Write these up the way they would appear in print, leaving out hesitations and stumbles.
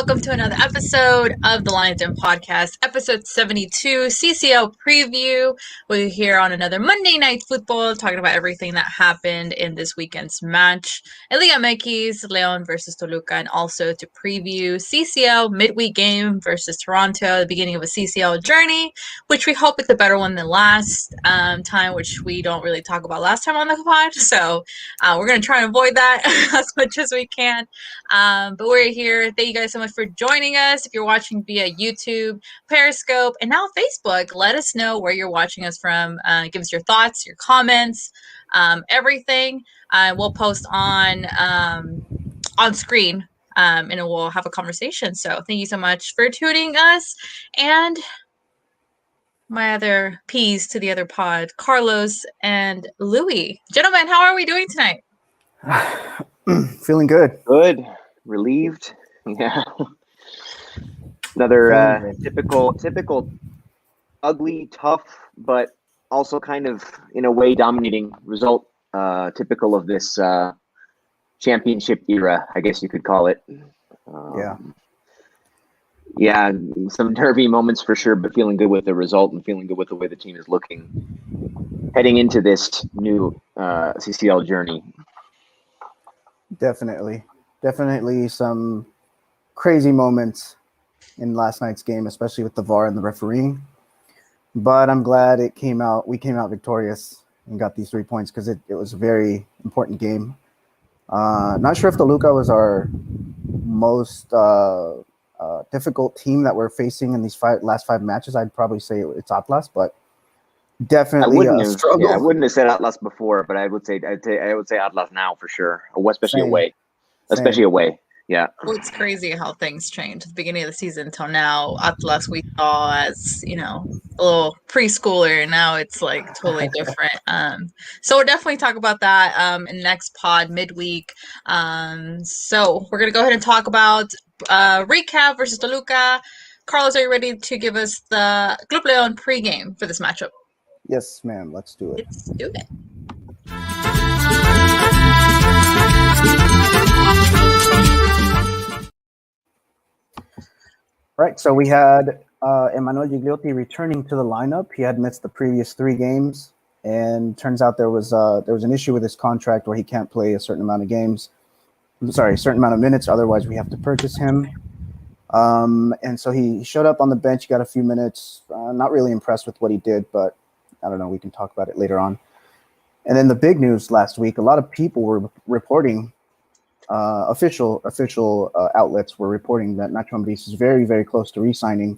welcome to another episode of the Lions Den podcast, episode 72, CCL Preview. We're here on another Monday Night Football, talking about everything that happened in this weekend's match, Liga MX, Leon versus Toluca, and also to preview CCL midweek game versus Toronto, the beginning of a CCL journey, which we hope is a better one than last time, which we don't really talk about last time on the pod. So we're going to try and avoid that as much as we can. But we're here. Thank you guys so much for joining us. If you're watching via YouTube, Periscope, and now Facebook, let us know where you're watching us from. Give us your thoughts, your comments, everything. We'll post on screen, and we'll have a conversation. So thank you so much for tuning us. And my other P's to the other pod, Carlos and Louis. Gentlemen, how are we doing tonight? Feeling good. Good. Relieved. Yeah. Another typical ugly, tough, but also kind of in a way dominating result, typical of this championship era, I guess you could call it. Yeah, some derby moments for sure, but feeling good with the result and feeling good with the way the team is looking heading into this new CCL journey. Definitely some crazy moments in last night's game, especially with the VAR and the refereeing. But I'm glad we came out victorious and got these 3 points because it was a very important game. Not sure if Toluca was our most difficult team that we're facing in these last five matches. I'd probably say it's Atlas, but definitely a struggle. I wouldn't have said Atlas before, but I would say Atlas now for sure, especially away. Especially away. Yeah. Well, it's crazy how things change. At the beginning of the season until now, Atlas we saw as, a little preschooler, and now it's like totally different. So we'll definitely talk about that in the next pod midweek. So we're gonna go ahead and talk about recap versus Toluca. Carlos, are you ready to give us the Club Leon pregame for this matchup? Yes, ma'am. Let's do it. Let's do it. Right, so we had Emmanuel Gigliotti returning to the lineup. He had missed the previous 3 games, and turns out there was an issue with his contract where he can't play a certain amount of minutes. Otherwise, we have to purchase him. And so he showed up on the bench. He got a few minutes. Not really impressed with what he did, but I don't know. We can talk about it later on. And then the big news last week, a lot of people were reporting. Official outlets were reporting that Nacho Ambriz is very, very close to re-signing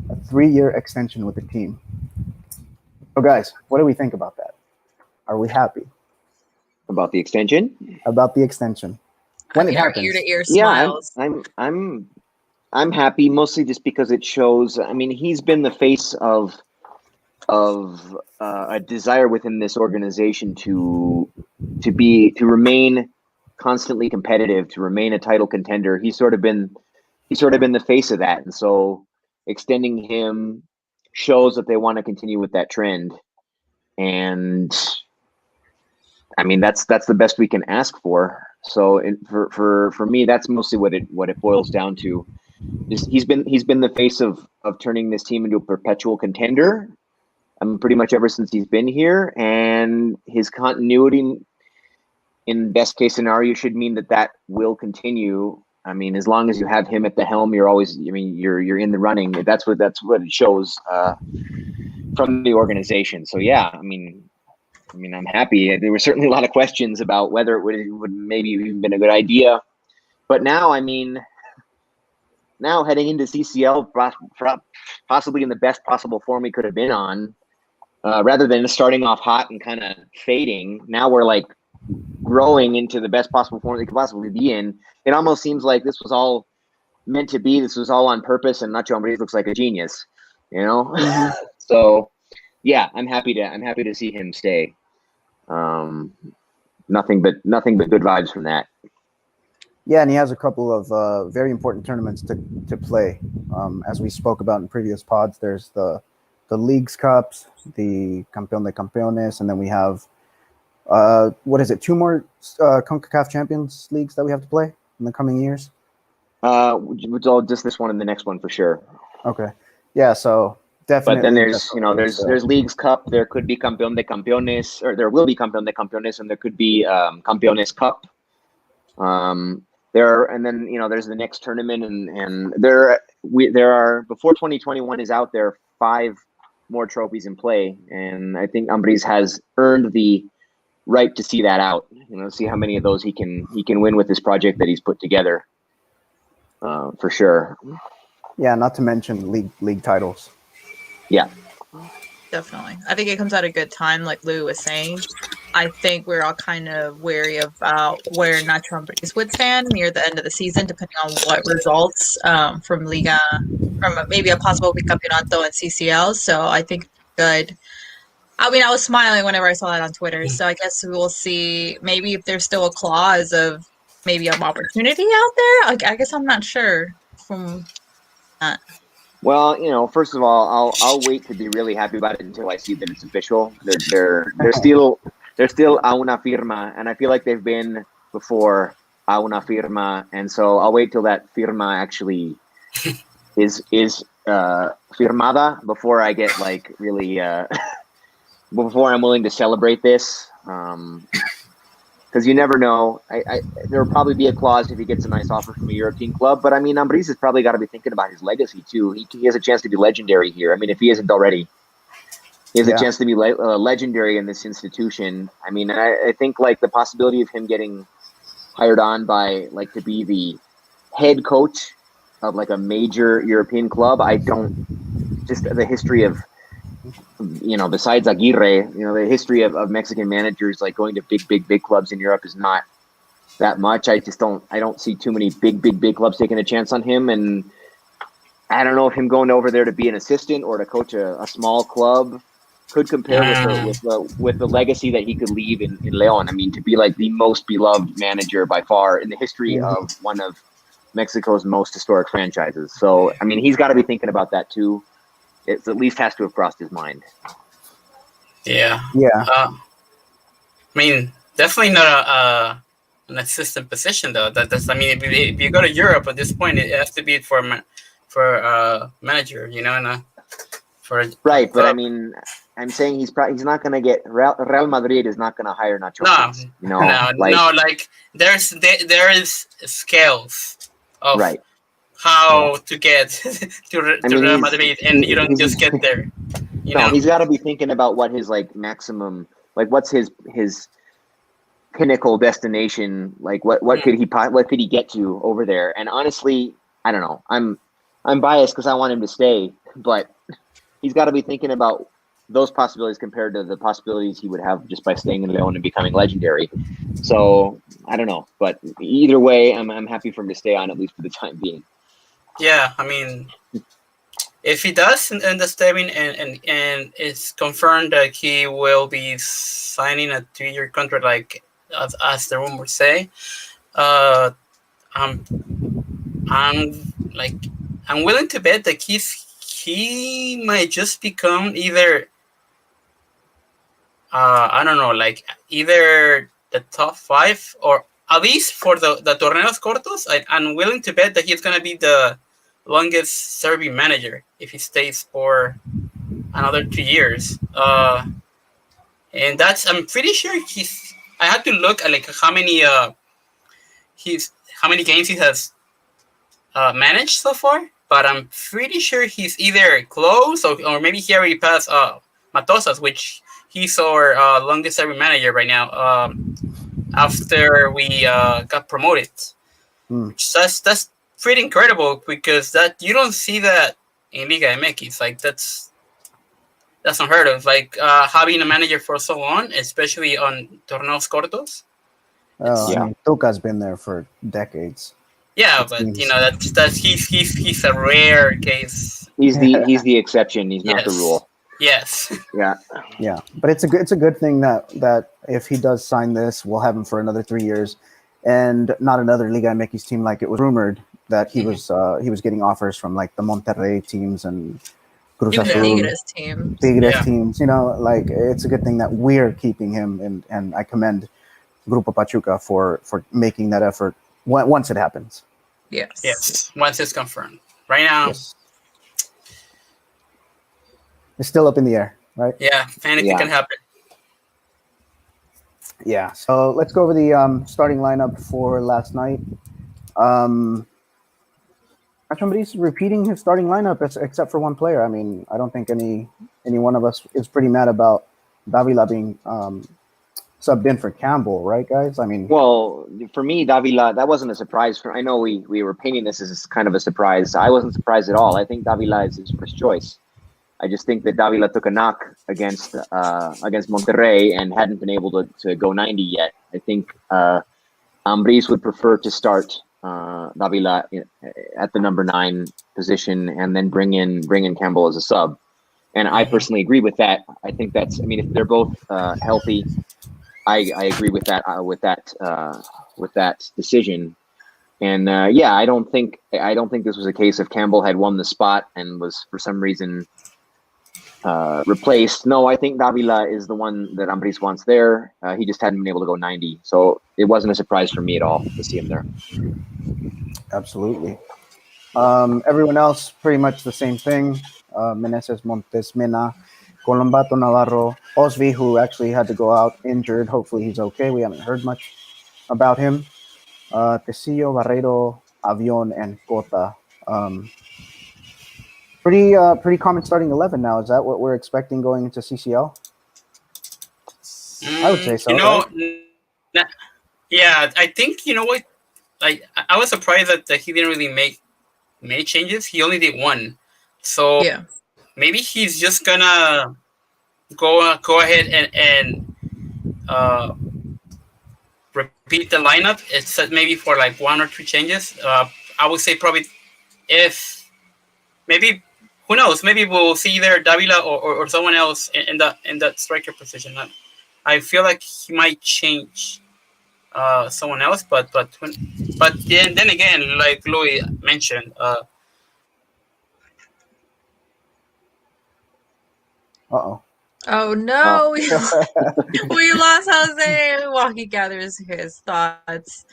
a 3-year extension with the team. So, guys, what do we think about that? Are we happy about the extension? About the extension when it happens? Ear-to-ear smiles. Yeah, I'm happy, mostly just because it shows. I mean, he's been the face of a desire within this organization to remain constantly competitive, to remain a title contender. He's sort of been the face of that, and so extending him shows that they want to continue with that trend. And I mean, that's the best we can ask for. So for me, that's mostly what it boils down to. He's been the face of turning this team into a perpetual contender. Pretty much ever since he's been here, and his continuity in best case scenario should mean that will continue. I mean, as long as you have him at the helm, you're always, you're in the running. That's what it shows from the organization. So yeah, I mean, I'm happy. There were certainly a lot of questions about whether it would maybe even been a good idea, but now, heading into CCL, possibly in the best possible form we could have been on, rather than starting off hot and kind of fading. Now we're like growing into the best possible form they could possibly be in. It almost seems like this was all meant to be. This was all on purpose, and Nacho Ambriz looks like a genius, Mm-hmm. So yeah, I'm happy to see him stay. Nothing but good vibes from that. Yeah, and he has a couple of very important tournaments to play. As we spoke about in previous pods, there's the Leagues Cups, the Campeón de Campeones, and then we have 2 more CONCACAF Champions Leagues that we have to play in the coming years. Just this one and the next one for sure. Okay. Yeah. So definitely. But then there's Leagues Cup. There could be Campeón de Campeones, or there will be Campeón de Campeones, and there could be Campeones Cup. There's the next tournament, and there are, before 2021 is out there, 5 more trophies in play, and I think Ambriz has earned the right to see that out. See how many of those he can win with this project that he's put together. For sure. Yeah, not to mention league titles. Yeah. Definitely. I think it comes at a good time, like Lou was saying. I think we're all kind of wary about where Nacho Ambriz would stand near the end of the season, depending on what results from Liga, from maybe a possible Bicampeonato and CCL. So I think good. I mean, I was smiling whenever I saw that on Twitter. So I guess we will see maybe if there's still a clause of maybe an opportunity out there. I guess I'm not sure from that. Well, first of all, I'll wait to be really happy about it until I see that it's official. They're still a una firma, and I feel like they've been before a una firma, and so I'll wait till that firma actually is firmada before I get like really before I'm willing to celebrate this. Because you never know. There will probably be a clause if he gets a nice offer from a European club. But I mean, Ambriz has probably got to be thinking about his legacy too. He has a chance to be legendary here. I mean, if he isn't already, he has a chance to be legendary in this institution. I mean, I think like the possibility of him getting hired on by like to be the head coach of like a major European club. I don't, just the history of, besides Aguirre, the history of Mexican managers like going to big clubs in Europe is not that much. I don't see too many big clubs taking a chance on him. And I don't know if him going over there to be an assistant or to coach a small club could compare with the legacy that he could leave in León. I mean, to be like the most beloved manager by far in the history of one of Mexico's most historic franchises. So, I mean, he's got to be thinking about that too. It at least has to have crossed his mind. Yeah. I mean, definitely not an assistant position though. That's. I mean, if you go to Europe at this point, it has to be for manager, and for right. But I mean, I'm saying he's not going to get Real Madrid is not going to hire Nacho. Like there is scales of right. How to get to Real Madrid, and you don't just get there. He's got to be thinking about what his like maximum, like what's his pinnacle destination, like what could he get to over there? And honestly, I don't know. I'm biased because I want him to stay, but he's got to be thinking about those possibilities compared to the possibilities he would have just by staying in León and becoming legendary. So I don't know, but either way, I'm happy for him to stay on at least for the time being. Yeah, I mean, if he does end up staying and it's confirmed that he will be signing a 2-year contract, like as the rumors say, I'm willing to bet that he might just become either I don't know, like either the top 5 or at least for the Torneos Cortos. I'm willing to bet that he's gonna be the longest serving manager if he stays for another 2 years. And I'm pretty sure I had to look at like how many games he has managed so far, but I'm pretty sure he's either close or maybe he already passed Matosas, which he's our longest serving manager right now. After we got promoted, which that's pretty incredible because that you don't see that in Liga MX. Like that's unheard of. Like having a manager for so long, especially on Torneos Cortos. I mean, Toluca's been there for decades. Yeah, but he's a rare case. He's the exception. He's not the rule. Yes. Yeah. But it's a good thing that if he does sign this, we'll have him for another 3 years, and not another Liga MX team like it was rumored that he was getting offers from like the Monterrey teams and Cruz Azul, Tigres teams. Like it's a good thing that we're keeping him, and I commend Grupo Pachuca for making that effort once it happens. Yes, once it's confirmed. Right now, Yes. It's still up in the air, right? yeah, anything can happen. Yeah. So let's go over the starting lineup for last night. Somebody's repeating his starting lineup except for one player. I mean, I don't think any one of us is pretty mad about Davila being subbed in for Campbell, right, guys? I mean, well, for me, Davila, that wasn't a surprise. I know we were painting this as kind of a surprise. I wasn't surprised at all. I think Davila is his first choice. I just think that Davila took a knock against Monterrey and hadn't been able to go 90 yet. I think Ambriz would prefer to start Davila at the number 9 position and then bring in Campbell as a sub. And I personally agree with that. I think that's. I mean, if they're both healthy, I agree with that. With that decision. And I don't think this was a case of Campbell had won the spot and was for some reason replaced. No, I think Davila is the one that Ambriz wants there. He just hadn't been able to go 90, so it wasn't a surprise for me at all to see him there. Absolutely. Everyone else, pretty much the same thing. Meneses, Montes, Mena, Colombato, Navarro, Osvi, who actually had to go out injured. Hopefully he's okay. We haven't heard much about him. Tecillo, Barreiro, Avion, and Cota. Pretty common starting 11 now. Is that what we're expecting going into CCL? I would say so. Yeah, I think what. I was surprised that he didn't really make many changes. He only did one, so maybe he's just gonna go ahead and repeat the lineup. It's maybe for like 1 or 2 changes. I would say probably maybe. Who knows? Maybe we'll see either Davila or someone else in that striker position. I feel like he might change someone else, but then again, like Louis mentioned. Uh-oh. Oh no, we lost Jose while he gathers his thoughts.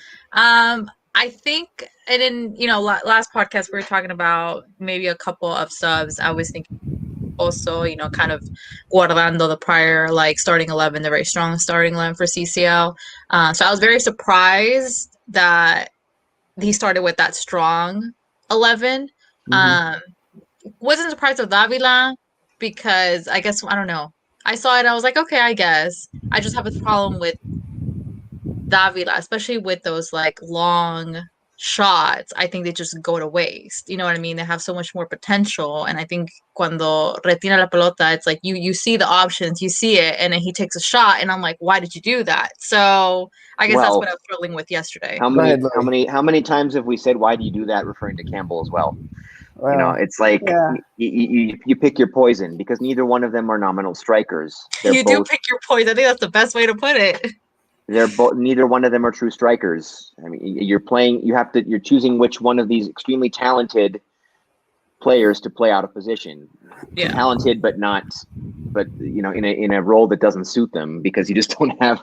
I think, and in last podcast we were talking about maybe a couple of subs. I was thinking also, kind of guardando the prior starting 11, the very strong starting 11 for CCL. So I was very surprised that he started with that strong 11. Wasn't surprised with Davila because I guess, I don't know. I saw it, I was like, okay, I guess. I just have a problem with Davila, especially with those long shots. I think they just go to waste. You know what I mean? They have so much more potential. And I think cuando retira la pelota, it's like you see the options, you see it, and then he takes a shot, and I'm like, why did you do that? So I guess that's what I was struggling with yesterday. How many times have we said, why do you do that, referring to Campbell as well? It's like you pick your poison, because neither one of them are nominal strikers. You do pick your poison. I think that's the best way to put it. Neither one of them are true strikers. I mean, you're choosing which one of these extremely talented players to play out of position. Yeah. Talented, but in a role that doesn't suit them, because you just don't have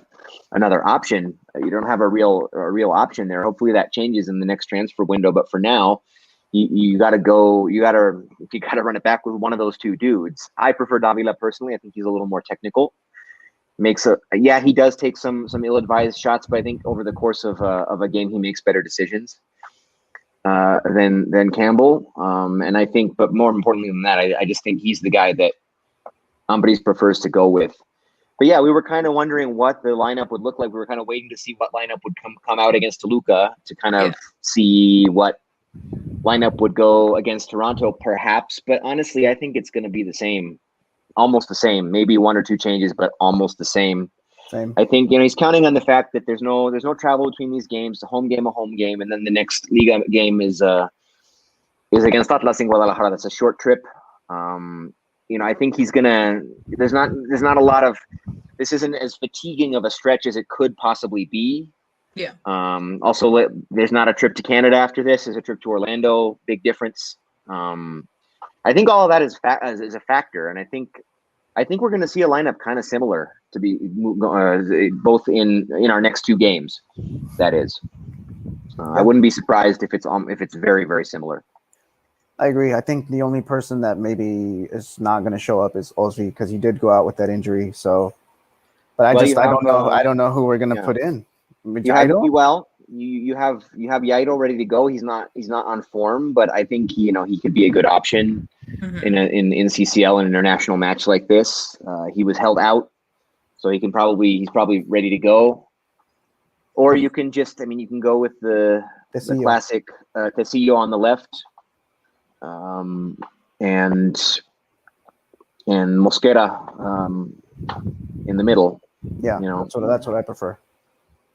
another option. You don't have a real option there. Hopefully that changes in the next transfer window. But for now, you got to run it back with one of those two dudes. I prefer Davila personally. I think he's a little more technical. He does take some ill-advised shots, but I think over the course of a game he makes better decisions than Campbell. And I think, but more importantly than that, I just think he's the guy that Ambriz prefers to go with. But yeah, we were kind of wondering what the lineup would look like. We were kind of waiting to see what lineup would come out against Toluca, to kind of see what lineup would go against Toronto, perhaps. But honestly, I think it's going to be the same. Almost the same, maybe 1 or 2 changes, but almost the same. I think he's counting on the fact that there's no travel between these games. A home game, and then the next Liga game is against Atlas in Guadalajara. That's a short trip. I think he's gonna. There's not a lot of. This isn't as fatiguing of a stretch as it could possibly be. Yeah. Also, there's not a trip to Canada after this. There's a trip to Orlando. Big difference. I think all of that is a factor, and I think we're going to see a lineup kind of similar to be both in our next 2 games. That is. I wouldn't be surprised if it's very, very similar. I agree. I think the only person that maybe is not going to show up is Ozzy because he did go out with that injury. So, but I don't know who we're going to put in. You have Yaito ready to go. He's not on form, but I think he could be a good option in CCL an international match like this. He was held out, so he's probably ready to go. Or you can you can go with the classic Tecillo on the left, and Mosquera in the middle. Yeah, that's what I prefer.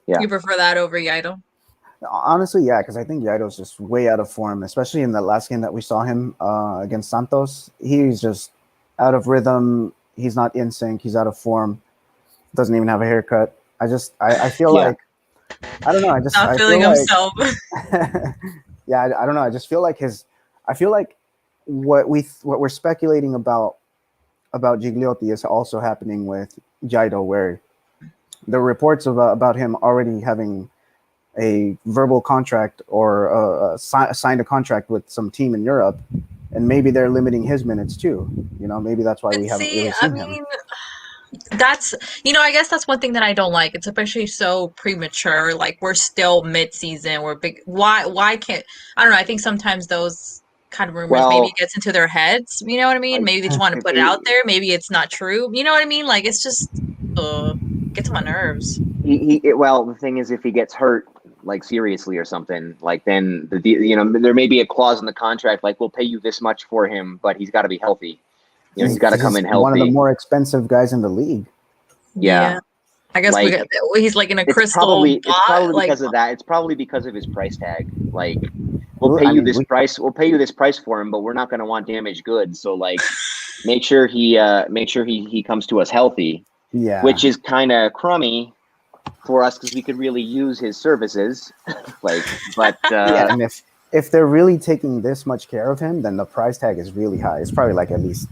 Yeah. You prefer that over Yaito? Honestly, yeah, because I think Yaito's just way out of form, especially in the last game that we saw him against Santos. He's just out of rhythm. He's not in sync. He's out of form. Doesn't even have a haircut. I feel like, I don't know. Not feeling himself. Yeah, I don't know. I just feel like what we're speculating about Gigliotti is also happening with Yaito, where the reports about him already having a verbal contract or signed a contract with some team in Europe, and maybe they're limiting his minutes too. Maybe that's why we haven't really seen him. That's I guess that's one thing that I don't like. It's especially so premature. Like we're still mid-season. We're big. Why can't I don't know. I think sometimes those kind of rumors maybe gets into their heads. You know what I mean? Maybe they just want to put it out there. Maybe it's not true. You know what I mean? Like it's just gets on my nerves. The thing is, if he gets hurt, like seriously or something, like then there may be a clause in the contract like we'll pay you this much for him, but he's got to be healthy. He's got to come in healthy. One of the more expensive guys in the league. Yeah. I guess he's like in a crystal. It's probably because of that. It's probably because of his price tag. Like we'll pay you this price. We'll pay you this price for him, but we're not going to want damaged goods. So like, make sure he comes to us healthy. Yeah. Which is kind of crummy for us because we could really use his services. And if they're really taking this much care of him, then the price tag is really high. It's probably like at least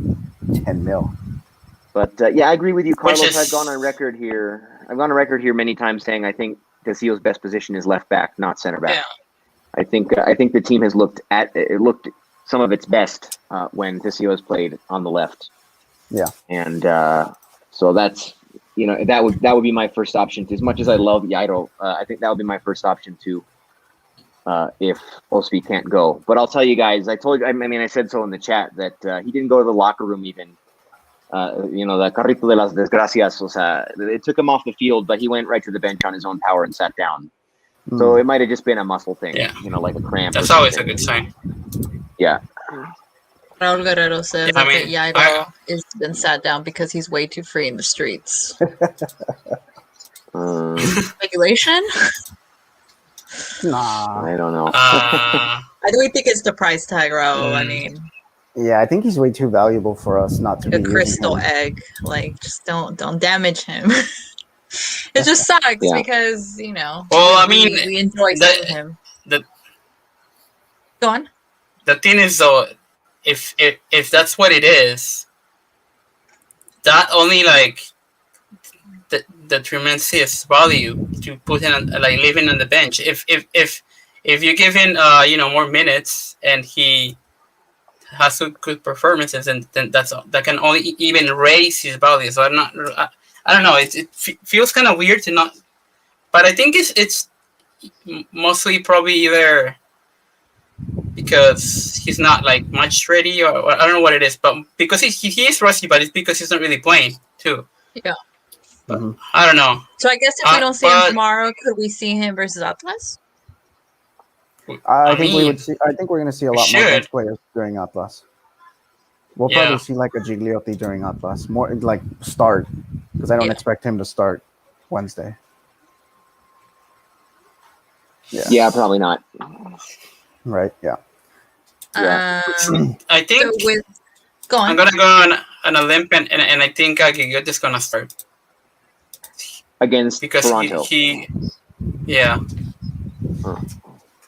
10 mil. But I agree with you, Carlos. I've gone on record here many times saying I think Tecillo's best position is left back, not center back. Yeah. I think the team has looked some of its best when Tecillo has played on the left. Yeah. And so that's that would be my first option. As much as I love Yaito, I think that would be my first option too. If Osby can't go. But I'll tell you guys, I said so in the chat that he didn't go to the locker room even. The carrito de las desgracias, it took him off the field, but he went right to the bench on his own power and sat down. So it might have just been a muscle thing, like a cramp. That's always a good sign. Yeah. Raul Guerrero says that Yaito has been sat down because he's way too free in the streets. Speculation? Nah, I don't know. I don't think it's the price tag, Raul. I mean, yeah, I think he's way too valuable for us not to be a crystal egg. Like, just don't damage him. It just sucks because Well, we enjoy seeing him. Go on. The thing is, though, if that's what it is, that only the tremendous value to put him living on the bench. If you give him more minutes and he has some good performances, and then that can only even raise his value. So I don't know. It feels kind of weird to not, but I think it's mostly probably either because he's not much ready, or I don't know what it is, but because he is rusty, but it's because he's not really playing too. Yeah. But I don't know. So I guess if we don't see him tomorrow, could we see him versus Atlas? I think we're going to see a lot more bench players during Atlas. We'll probably see like a Gigliotti during Atlas, more like start, because I don't expect him to start Wednesday. Yeah, probably not. Right. Yeah. I think go on. I'm gonna go on a limp, and I think Gigliotti's gonna start against Toronto.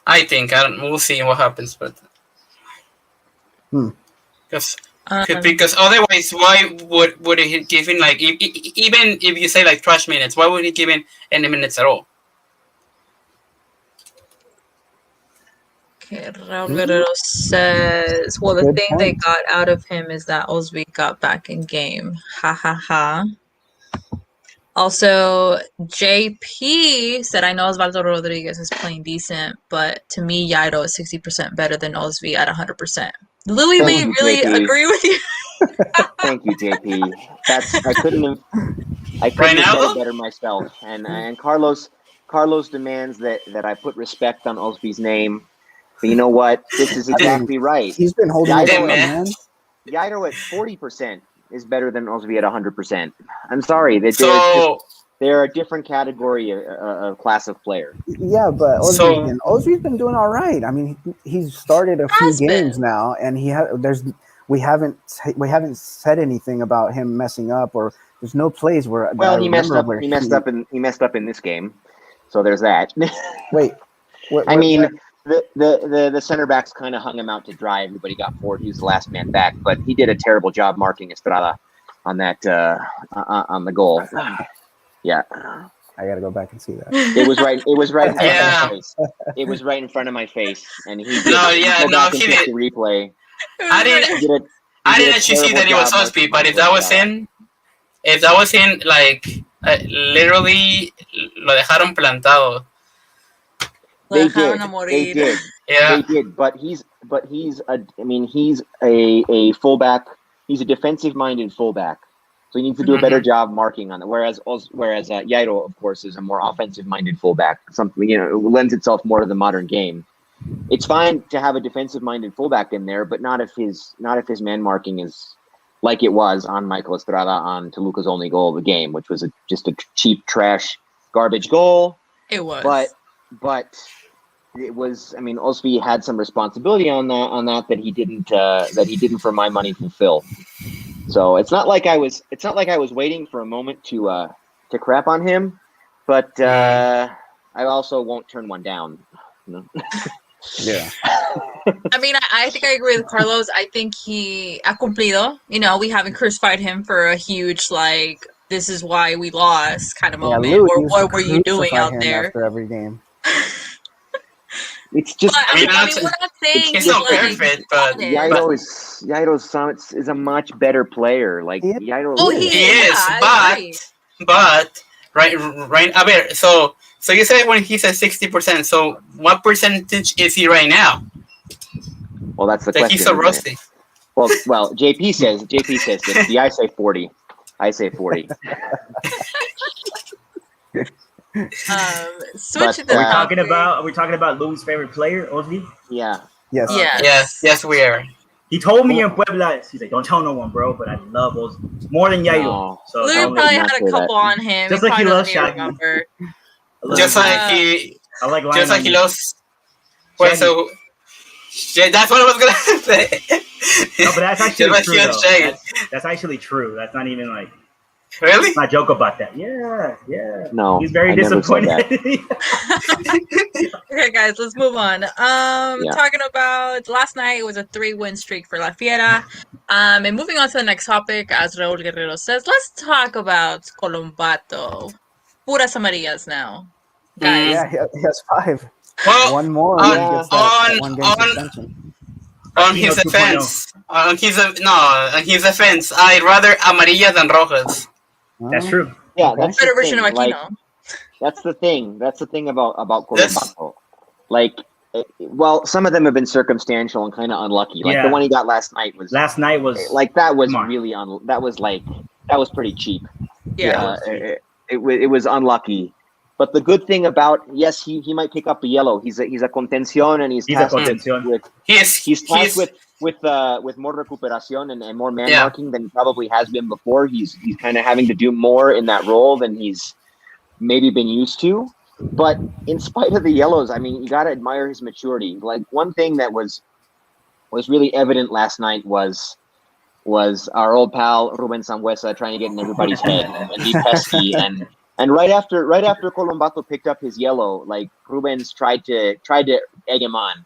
I think we'll see what happens, but because otherwise, why would he give in even if you say trash minutes? Why would he give in any minutes at all? Okay, Raul Guerrero says, well, the Good thing they point. got out of him is that Osby got back in game. Ha ha ha. Also, JP said, I know Osvaldo Rodriguez is playing decent, but to me, Yairo is 60% better than Osby at 100%. Louis, Thank we you, really JP. agree with you. Thank you, JP. I couldn't have Right now, said though? it better myself. And Carlos demands that I put respect on Osby's name. But you know what? This is exactly right. He's been holding it Yairo, down, man. Yairo at 40% is better than Osby at 100%. I'm sorry that So, they're a different category of class of player. Yeah, but Osby's been doing all right. I mean, he's started a few Has been. games now, and we haven't said anything about him messing up, or there's no plays where. Well, he messed up. He messed up in this game, so there's that. Wait, I mean, the center backs kind of hung him out to dry. Everybody got forward. He was the last man back, but he did a terrible job marking Estrada on that on the goal. Yeah, I gotta go back and see that. it was right. It was right in front Yeah. of my face. It was right in front of my face, and he did. No, yeah, go no, back and he check did. the replay. I didn't. He did I a didn't actually see terrible that it was job Osby, marking but if that was in, like, literally, lo dejaron plantado. They Dejaron did. a morir. They did. Yeah. They did. But he's a fullback. He's a defensive-minded fullback, so he needs to do a better job marking on it. Whereas Yairo, of course, is a more offensive-minded fullback. Something it lends itself more to the modern game. It's fine to have a defensive-minded fullback in there, but not if his man marking is like it was on Michael Estrada on Toluca's only goal of the game, which was just a cheap, trash, garbage goal. It was. But it was. I mean, Osby had some responsibility on that he didn't, for my money, fulfill. So it's not like I was waiting for a moment to crap on him, but I also won't turn one down. You know? Yeah. I mean, I think I agree with Carlos. I think he ha cumplido. You know, we haven't crucified him for a huge, like, this is why we lost kind of moment. Louis Or used what to were you doing crucify out him there? after every game? It's just. But, I mean, it's- we're not saying it's he, not like, perfect, but- Yairo is a much better player. Like Yeah. Yairo. Oh, is. He is, I agree. but right. A ver, so you said when he's at 60%. So what percentage is he right now? Well, that's the Like question. he's so isn't it? rusty. Well, JP says 60. I say 40. I say 40. Switching But, the are topic. Are we talking about Louis' favorite player, Osby? Yeah. Yes. Yes, we are. He told me in Puebla, he's like, don't tell no one, bro, but I love Osby more than Yairo. No. So Lou don't probably not had say a couple that. on him. Just He like he probably loves doesn't even Shaggy. remember. Just like he, I like just like he loves. Well, Shaggy. so yeah, that's what I was gonna say. No, but that's actually Just like true, he loves Shaggy. though. That's actually true. That's not even like, Really? not joke about that. Yeah. No. He's very I never said disappointed. Okay, guys, let's move on. Talking about last night, it was a 3-win streak for La Fiera. And moving on to the next topic, as Raul Guerrero says, let's talk about Colombato. Puras amarillas now, guys. Yeah, he has 5. Well, One more. on- and he gets that on- 1 game on- suspension. on his defense, on his defense, I'd rather amarillas than rojas. That's true. Yeah, Okay. that's Better the version thing. of Aquino. Like, that's the thing. That's the thing about That's- Colombato. Like, well, some of them have been circumstantial and kind of unlucky. Like the one he got last night was Come on. really that was pretty cheap. Yeah. It was unlucky. But the good thing about he might pick up a yellow. He's a contención and he's a tasked contención. he's tasked with more recuperación and more man marking than he probably has been before. He's kind of having to do more in that role than he's maybe been used to. But in spite of the yellows, I mean, you got to admire his maturity. Like one thing that was really evident last night was our old pal Ruben Sambuesa trying to get in everybody's head and be pesky and right after Colombato picked up his yellow, like Ruben's tried to egg him on.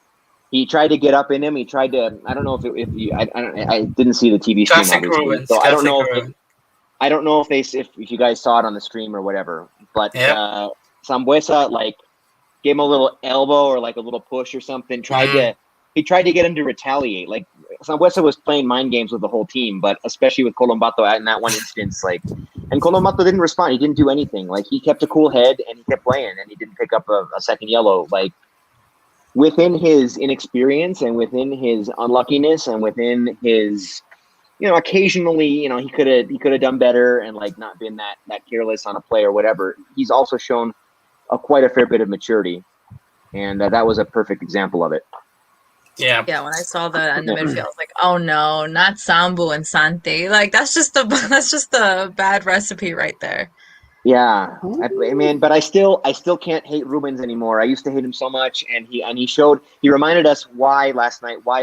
He tried to get up in him. He tried to. I don't know I didn't see the TV stream, Classic obviously, Ruben. so Classic Ruben. I don't know if you guys saw it on the stream or whatever. But Yep. Sambuesa, like gave him a little elbow or like a little push or something. He tried to get him to retaliate. Like Sambuesa was playing mind games with the whole team, but especially with Colombato in that one instance, like, and Colombato didn't respond. He didn't do anything. Like, he kept a cool head and he kept playing, and he didn't pick up a second yellow. Like, within his inexperience and within his unluckiness and within his, occasionally, he could have done better and like not been that careless on a play or whatever. He's also shown quite a fair bit of maturity, and that was a perfect example of it. Yeah, when I saw that in the midfield, I was like, "Oh no, not Sambu and Santi!" Like that's just the bad recipe right there. Yeah, I mean, but I still can't hate Rubens anymore. I used to hate him so much, and he reminded us why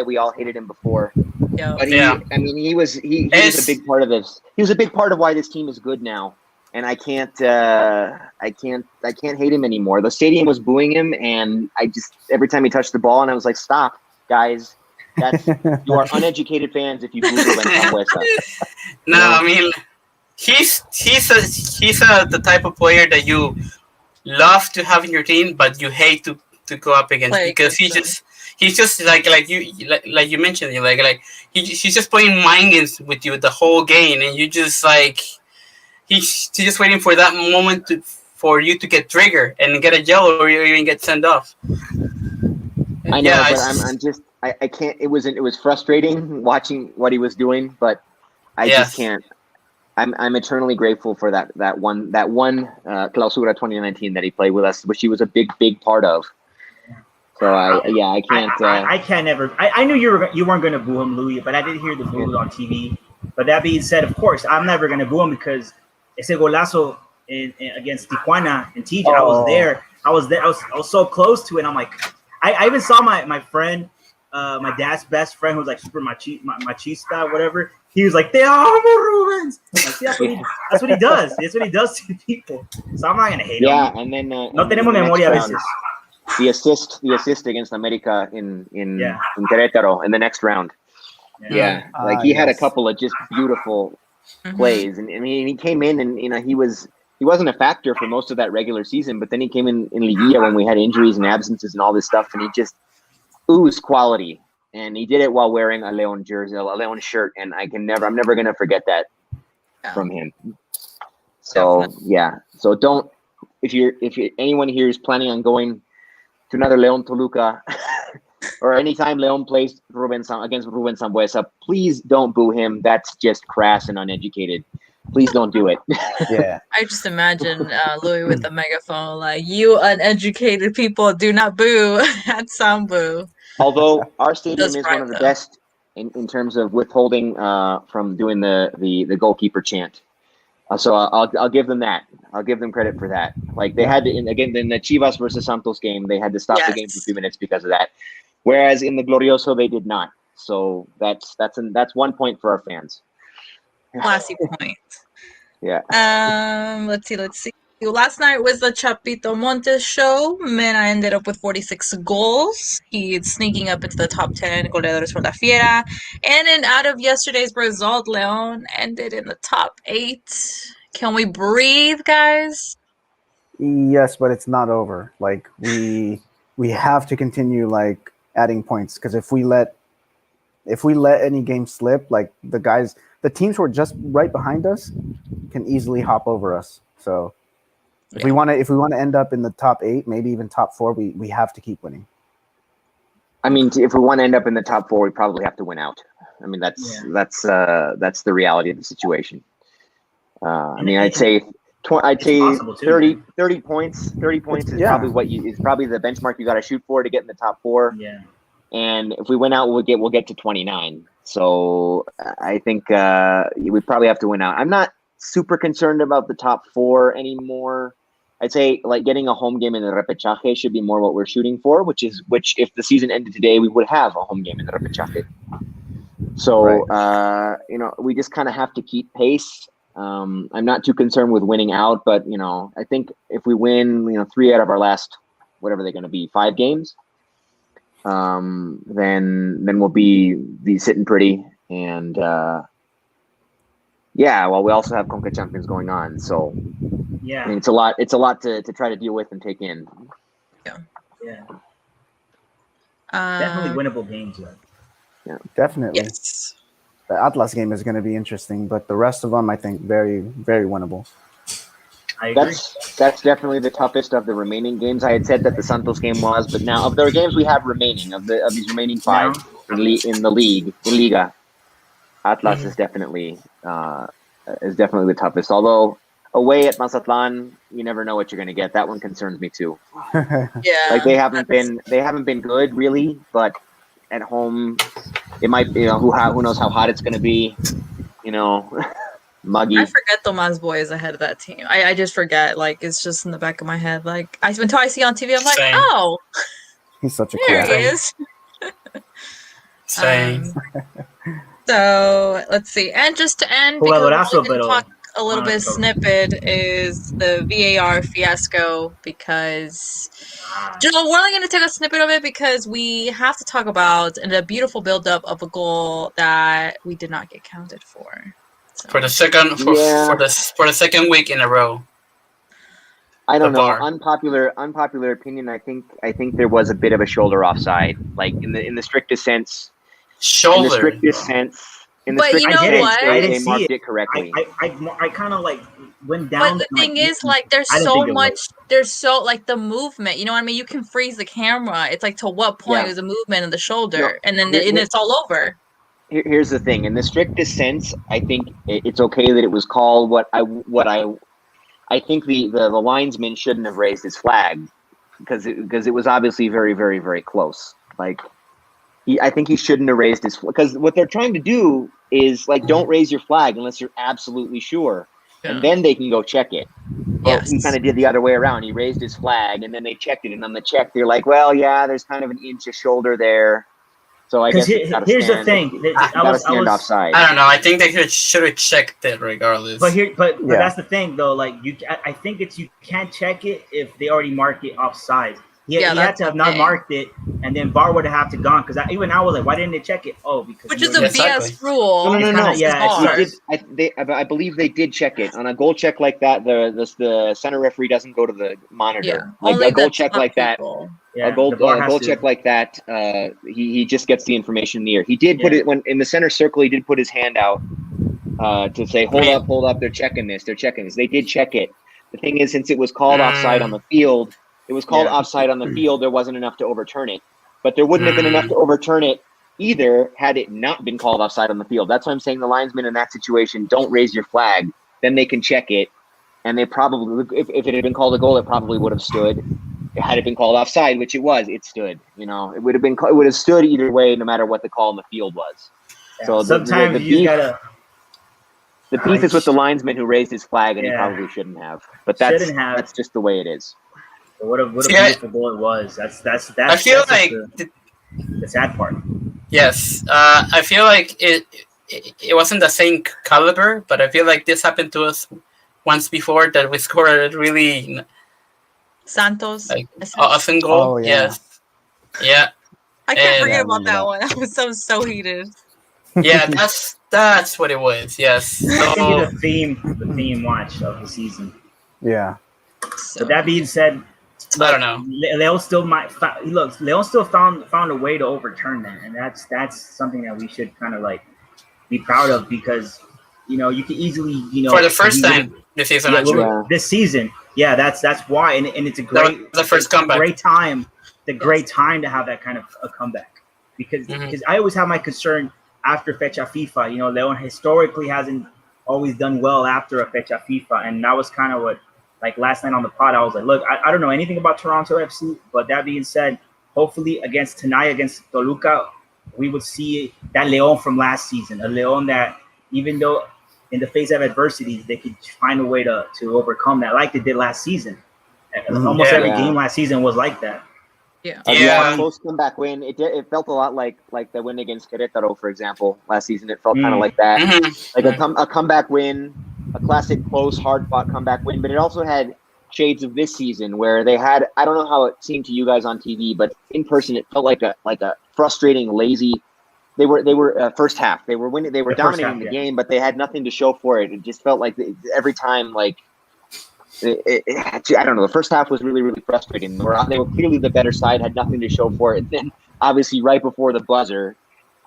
we all hated him before. But he was a big part of this. He was a big part of why this team is good now, and I can't hate him anymore. The stadium was booing him, and I just every time he touched the ball, and I was like, "Stop, guys! You are uneducated fans if you boo Ruben Sambuesa." No, I mean, he's the type of player that you love to have in your team, but you hate to go up against because he's just like you mentioned, he's just playing mind games with you the whole game, and you just like he's just waiting for that moment for you to get triggered and get a yellow or you even get sent off. I know, but I can't. It was frustrating watching what he was doing, but I just can't. I'm eternally grateful for that one Clausura 2019 that he played with us, which he was a big part of. So I can't. I can't never. I knew you weren't going to boo him, Louis, but I did hear the boos on TV. But that being said, of course, I'm never going to boo him because ese golazo against Tijuana and TJ, I was there. I was so close to it. I'm like, I even saw my friend, my dad's best friend, who was like super machista, whatever. He was like, "Te amo, Rubens." Like, that's what he does. That's what he does to people. So I'm not gonna hate him. Yeah, and then no tenemos memoria a veces. The assist against America in Querétaro in the next round. Yeah, he had a couple of just beautiful plays, and I mean he came in and he wasn't a factor for most of that regular season, but then he came in Liguilla when we had injuries and absences and all this stuff, and he just oozed quality. And he did it while wearing a Leon jersey, a Leon shirt, and I'm never gonna forget that from him. So so don't if anyone here is planning on going to another Leon Toluca or anytime Leon plays against Ruben Sambuesa, please don't boo him. That's just crass and uneducated. Please don't do it. Yeah. I just imagine Louis with the megaphone, like, "You uneducated people, do not boo at Sambu." Although our stadium is one of the best in terms of withholding from doing the goalkeeper chant. So I'll give them that. I'll give them credit for that. Like they had to, in the Chivas versus Santos game, they had to stop the game for 2 minutes because of that. Whereas in the Glorioso, they did not. So that's 1 point for our fans. Classy point. Yeah. Let's see. Last night was the Chapito Montes show. Mena ended up with 46 goals. He's sneaking up into the top 10 goleadores for La Fiera. And then out of yesterday's result, Leon ended in the top 8. Can we breathe, guys? Yes, but it's not over. Like we have to continue like adding points, because if we let any game slip, like the teams who are just right behind us can easily hop over us. So if we want to end up in the top 8, maybe even top 4, we have to keep winning. I mean, if we want to end up in the top 4, we probably have to win out. I mean, that's the reality of the situation. I mean, I'd say 30 points. 30 points is probably probably the benchmark you got to shoot for to get in the top 4. Yeah. And if we win out, we'll get to 29. So I think we probably have to win out. I'm not super concerned about the top 4 anymore. I'd say like getting a home game in the repechaje should be more what we're shooting for, which if the season ended today, we would have a home game in the repechaje. So we just kind of have to keep pace. I'm not too concerned with winning out, but I think if we win 3 out of our last, whatever they're going to be, 5 games, then we'll be sitting pretty. And well, we also have Conca Champions going on, so I mean, it's a lot to try to deal with and take in. Yeah. Definitely winnable games. Definitely. Yes. The Atlas game is going to be interesting, but the rest of them, I think, very, very winnable. I agree. That's definitely the toughest of the remaining games. I had said that the Santos game was, but now of the games we have remaining, of these remaining 5 in the league, in Liga, Atlas is definitely the toughest. Although away at Mazatlan, you never know what you're going to get. That one concerns me too. Yeah. Like they haven't been good really, but at home it might, who knows how hot it's going to be, muggy. I forget Tomas Boy is ahead of that team. I just forget. Like, it's just in the back of my head. Like, until I see on TV, I'm like, Same. oh, He's such a there cool he guy. is. Same. So let's see. And just to end, because we're Jugadorazo, going to pero talk a little bit go. snippet, is the VAR fiasco, because we're only going to take a snippet of it because we have to talk about the beautiful buildup of a goal that we did not get counted for. So. For the second week in a row. I don't know. VAR. Unpopular opinion. I think there was a bit of a shoulder offside, like in the strictest sense. Shoulder. In the strictest sense. But you know what? They marked it correctly. I kind of like went down. But the thing is, like, there's so like the movement. You know what I mean? You can freeze the camera. It's like, to what point is the movement of the shoulder, and then it's all over. Here's the thing. In the strictest sense, I think it's okay that it was called. I think the linesman shouldn't have raised his flag because it was obviously very, very, very close. Like, I think he shouldn't have raised his flag, because what they're trying to do is, like, don't raise your flag unless you're absolutely sure, and then they can go check it. Well, he kind of did the other way around. He raised his flag, and then they checked it, and on the check, they're like, well, yeah, there's kind of an inch of shoulder there. So I guess here's the thing. I was offside. I don't know. I think they should have checked it regardless. But that's the thing, though. Like, I think you can't check it if they already marked it offside. He had to have not marked it, and then VAR would have to gone. Because even I was like, why didn't they check it? Oh, because which is a BS rule. No. Yeah, I believe they did check it on a goal check like that. The center referee doesn't go to the monitor. Yeah, like a goal check like that. Yeah, a goal check like that. He just gets the information in the air. He did put it when in the center circle. He did put his hand out to say, hold up. They're checking this. They did check it. The thing is, since it was called offside on the field. It was called offside on the field. There wasn't enough to overturn it. But there wouldn't have been enough to overturn it either had it not been called offside on the field. That's why I'm saying the linesman in that situation, don't raise your flag. Then they can check it. And they probably, if it had been called a goal, it probably would have stood. Had it been called offside, which it was, it stood. It would have stood either way, no matter what the call on the field was. Yeah. So sometimes you gotta. The beef is with the linesman who raised his flag, and he probably shouldn't have. But that's just the way it is. What a beautiful goal it was. That's I feel like the sad part. Yes, I feel like it wasn't the same caliber, but I feel like this happened to us once before, that we scored a really Santos awesome goal. Oh, yeah. Yes, I can't forget about that one. I was so heated. Yeah, that's what it was. Yes. I think the theme watch of the season. Yeah. So that being said. I don't know. Leon still found a way to overturn that, and that's something that we should kind of like be proud of, because you can easily for the first time this season. This season, that's why, and it's a great comeback. Great time to have that kind of a comeback, because I always have my concern after Fecha FIFA. Leon historically hasn't always done well after a Fecha FIFA, and that was kind of what. Like last night on the pod, I was like, look, I don't know anything about Toronto FC, but that being said, hopefully against Toluca, we would see that Leon from last season, a Leon that even though in the face of adversities, they could find a way to overcome that, like they did last season. Almost every game last season was like that. Yeah. Close comeback win. It felt a lot like the win against Querétaro, for example, last season. It felt kind of like that, like a comeback win. A classic, close, hard-fought comeback win, but it also had shades of this season where they had. I don't know how it seemed to you guys on TV, but in person, it felt like a frustrating, lazy. They were first half. They were winning. They were dominating the game, but they had nothing to show for it. It just felt like every time, like I don't know. The first half was really, really frustrating. They were clearly the better side, had nothing to show for it. And then, obviously, right before the buzzer,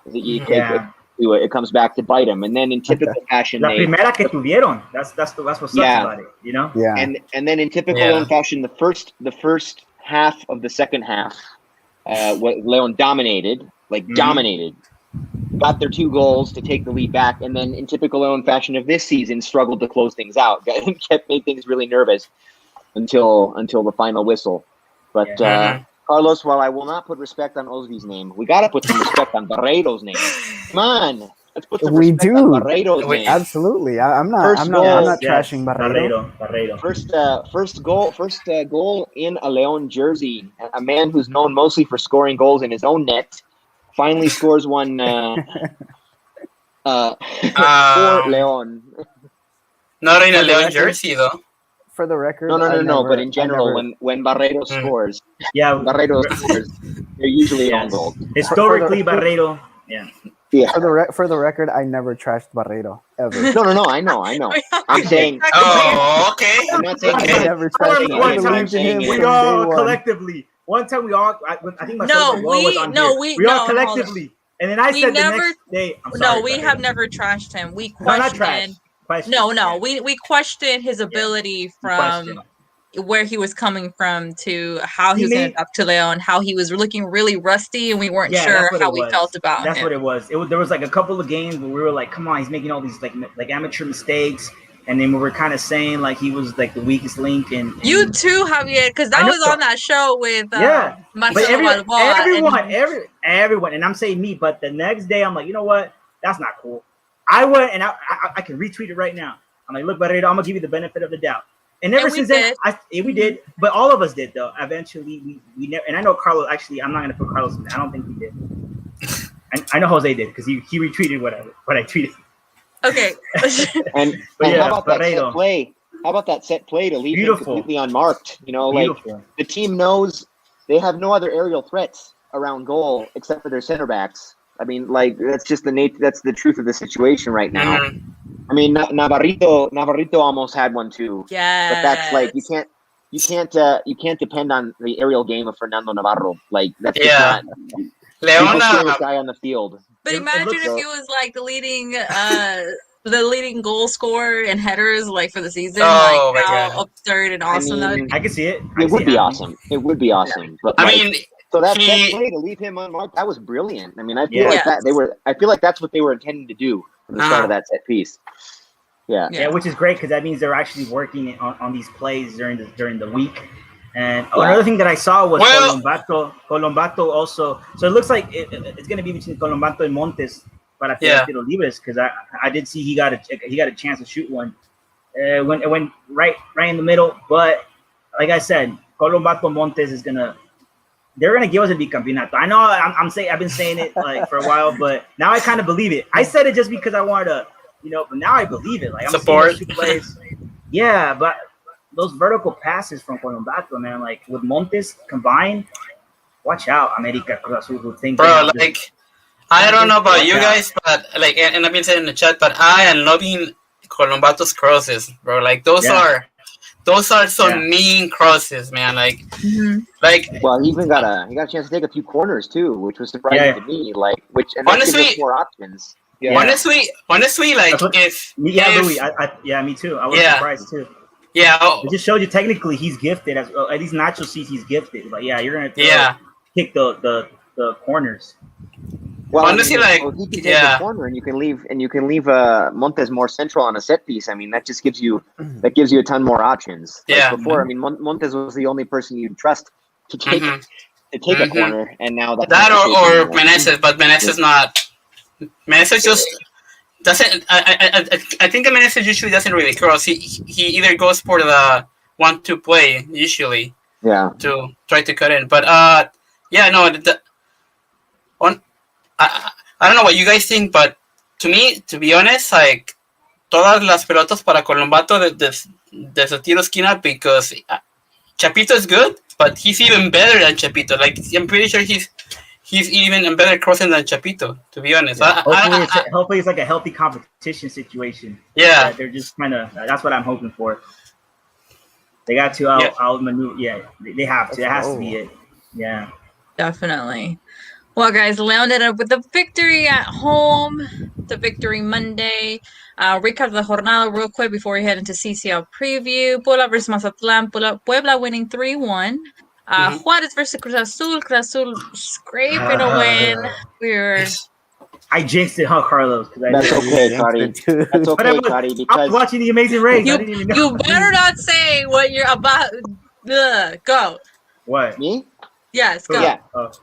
it comes back to bite them. And then, in typical fashion, La primera que tuvieron. That's what sucks about it, you know. Yeah. And then, in typical Leon fashion, the first half of the second half, Leon dominated, dominated. Got their 2 goals to take the lead back, and then in typical Leon fashion of this season, struggled to close things out. Made things really nervous until the final whistle. But Carlos, while I will not put respect on Osby's name, we gotta put some respect on Barreiro's name. Come on, let's put some respect on Barreiro's name. Absolutely, I'm not trashing Barreiro. Barreiro. First goal in a Leon jersey. A man who's known mostly for scoring goals in his own net. Finally scores one for Leon. Not in a Leon jersey, though. For the record, no. But in general, when Barreiro scores, they're usually on goal. Historically, Barreiro, For the record, I never trashed Barreiro ever. No. I know. I'm saying. Oh, okay. I'm not saying. I never trashed him. We all collectively. One time we all, I think myself was on here. We all collectively. And then I said the next day, I'm sorry. No, we have never trashed him. We questioned. We questioned his ability from where he was coming from to how he was going to adapt to Leon, how he was looking really rusty, and we weren't sure how we felt about him. That's what it was. There was like a couple of games where we were like, come on, he's making all these like amateur mistakes. And then we were kind of saying like he was like the weakest link. And you too, Javier, because that was on that show with Marcelo everyone, and I'm saying me, but the next day I'm like, you know what? That's not cool. I went and I can retweet it right now. I'm like, look, Barreiro, I'm gonna give you the benefit of the doubt. And ever since then, we did, but all of us did though. Eventually, we never. And I know Carlos. Actually, I'm not gonna put Carlos in. I don't think he did. I know Jose did because he retweeted what I tweeted. Okay. and how about that set play? How about that set play to leave him completely unmarked? You know, the team knows they have no other aerial threats around goal except for their center backs. I mean, that's just that's the truth of the situation right now. Mm-hmm. I mean, Navarrito almost had one too. Yeah. But that's you can't depend on the aerial game of Fernando Navarro. That's just not Leona guy on the field. But imagine if he was like the leading goal scorer and headers for the season. Absurd and awesome. I can see it. It would be awesome. It would be awesome. But so that play to leave him unmarked, that was brilliant. I mean, I feel I feel like that's what they were intending to do from the start of that set piece. Yeah, which is great because that means they're actually working on these plays during the week. And another thing that I saw was Colombato also. So it looks like it's going to be between Colombato and Montes para Tiro Libres because I did see he got a chance to shoot one. It went right in the middle. But like I said, Colombato Montes they're gonna give us a bicampeonato. I know I've been saying it for a while, but now I kind of believe it. I said it just because I wanted to, but now I believe it. I'm support. Plays. Yeah, but those vertical passes from Colombato, man, with Montes combined, watch out, America Cruz Azul who think. Bro, I don't know about you guys, but and I've been saying in the chat, but I am loving Colombato's crosses, bro. Those are some mean crosses, man. Well, he even got a chance to take a few corners too, which was surprising to me. Honestly, more options. Yeah. Honestly, Louis, me too. I was surprised too. Yeah, it just showed you technically he's gifted. At least Nacho sees he's gifted. But you're gonna kick the corners. Well, honestly, he can take the corner, and you can leave Montes more central on a set piece. I mean, that just gives you a ton more options. Before, I mean, Montes was the only person you'd trust to take a corner, and now that or Meneses, but Meneses not. Meneses just doesn't. I think Meneses usually doesn't really cross. He either goes for the 1-2 play usually. Yeah. To try to cut in, but I don't know what you guys think, but to me, to be honest, todas las pelotas para Colombato desde tiro esquina because Chapito is good, but he's even better than Chapito. I'm pretty sure he's even a better crossing than Chapito, to be honest. Yeah. Hopefully it's a healthy competition situation. Yeah. They're just kind of, that's what I'm hoping for. They got to outmaneuver. Yeah, they have to. It has to be it. Yeah. Definitely. Well, guys, Leon ended up with a victory at home. The victory Monday. Recap the jornada real quick before we head into CCL preview. Puebla versus Mazatlan. Puebla winning 3-1. Juarez versus Cruz Azul. Cruz Azul scraping a win. I jinxed it, huh, Carlos? That's okay, Cody. That's okay, Cody. Because I was watching The Amazing Race. I didn't even know. You better not say what you're about. Go. What? Me? Yes, go. Yeah,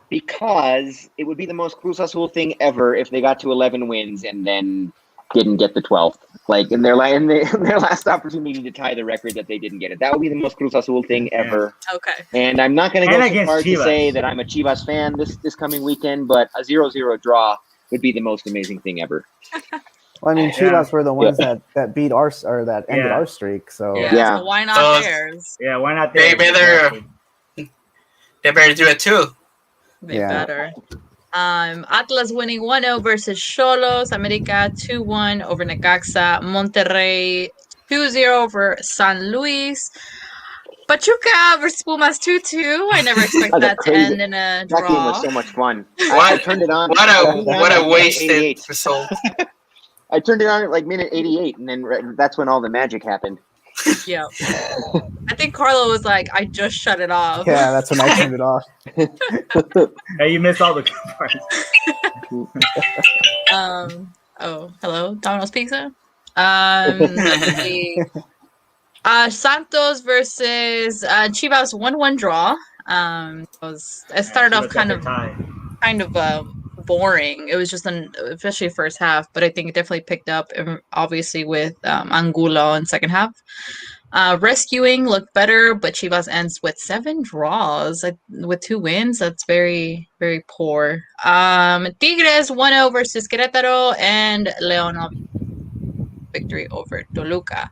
because it would be the most Cruz Azul thing ever if they got to 11 wins and then didn't get the 12th. Like in their last opportunity to tie the record that they didn't get it. That would be the most Cruz Azul thing ever. Okay. And I'm not going to go so far Chivas. to say that I'm a Chivas fan this coming weekend, but a 0-0 draw would be the most amazing thing ever. Well, I mean, Chivas were the ones that beat our or that ended our streak. So so why not theirs? Yeah, why not theirs? They better do it too. They better. Atlas winning 1-0 versus Xolos. America 2-1 over Necaxa. Monterrey 2-0 over San Luis. Pachuca versus Pumas 2-2. I never expected that to end in a draw. That game was so much fun. I turned it on. What a wasted result. I turned it on at like minute 88, and then that's when all the magic happened. Yeah. I think Carlo was like, I just shut it off. Yeah, that's when I turned it off. Hey, you missed all the good parts. Hello, Domino's Pizza. Let's see. Santos versus Chivas 1-1 draw. It started off kind of boring. It was just especially the first half, but I think it definitely picked up, obviously with Angulo in second half. Rescuing looked better, but Chivas ends with 7 draws with 2 wins. That's very, very poor. Tigres 1-0 versus Querétaro, and León victory over Toluca.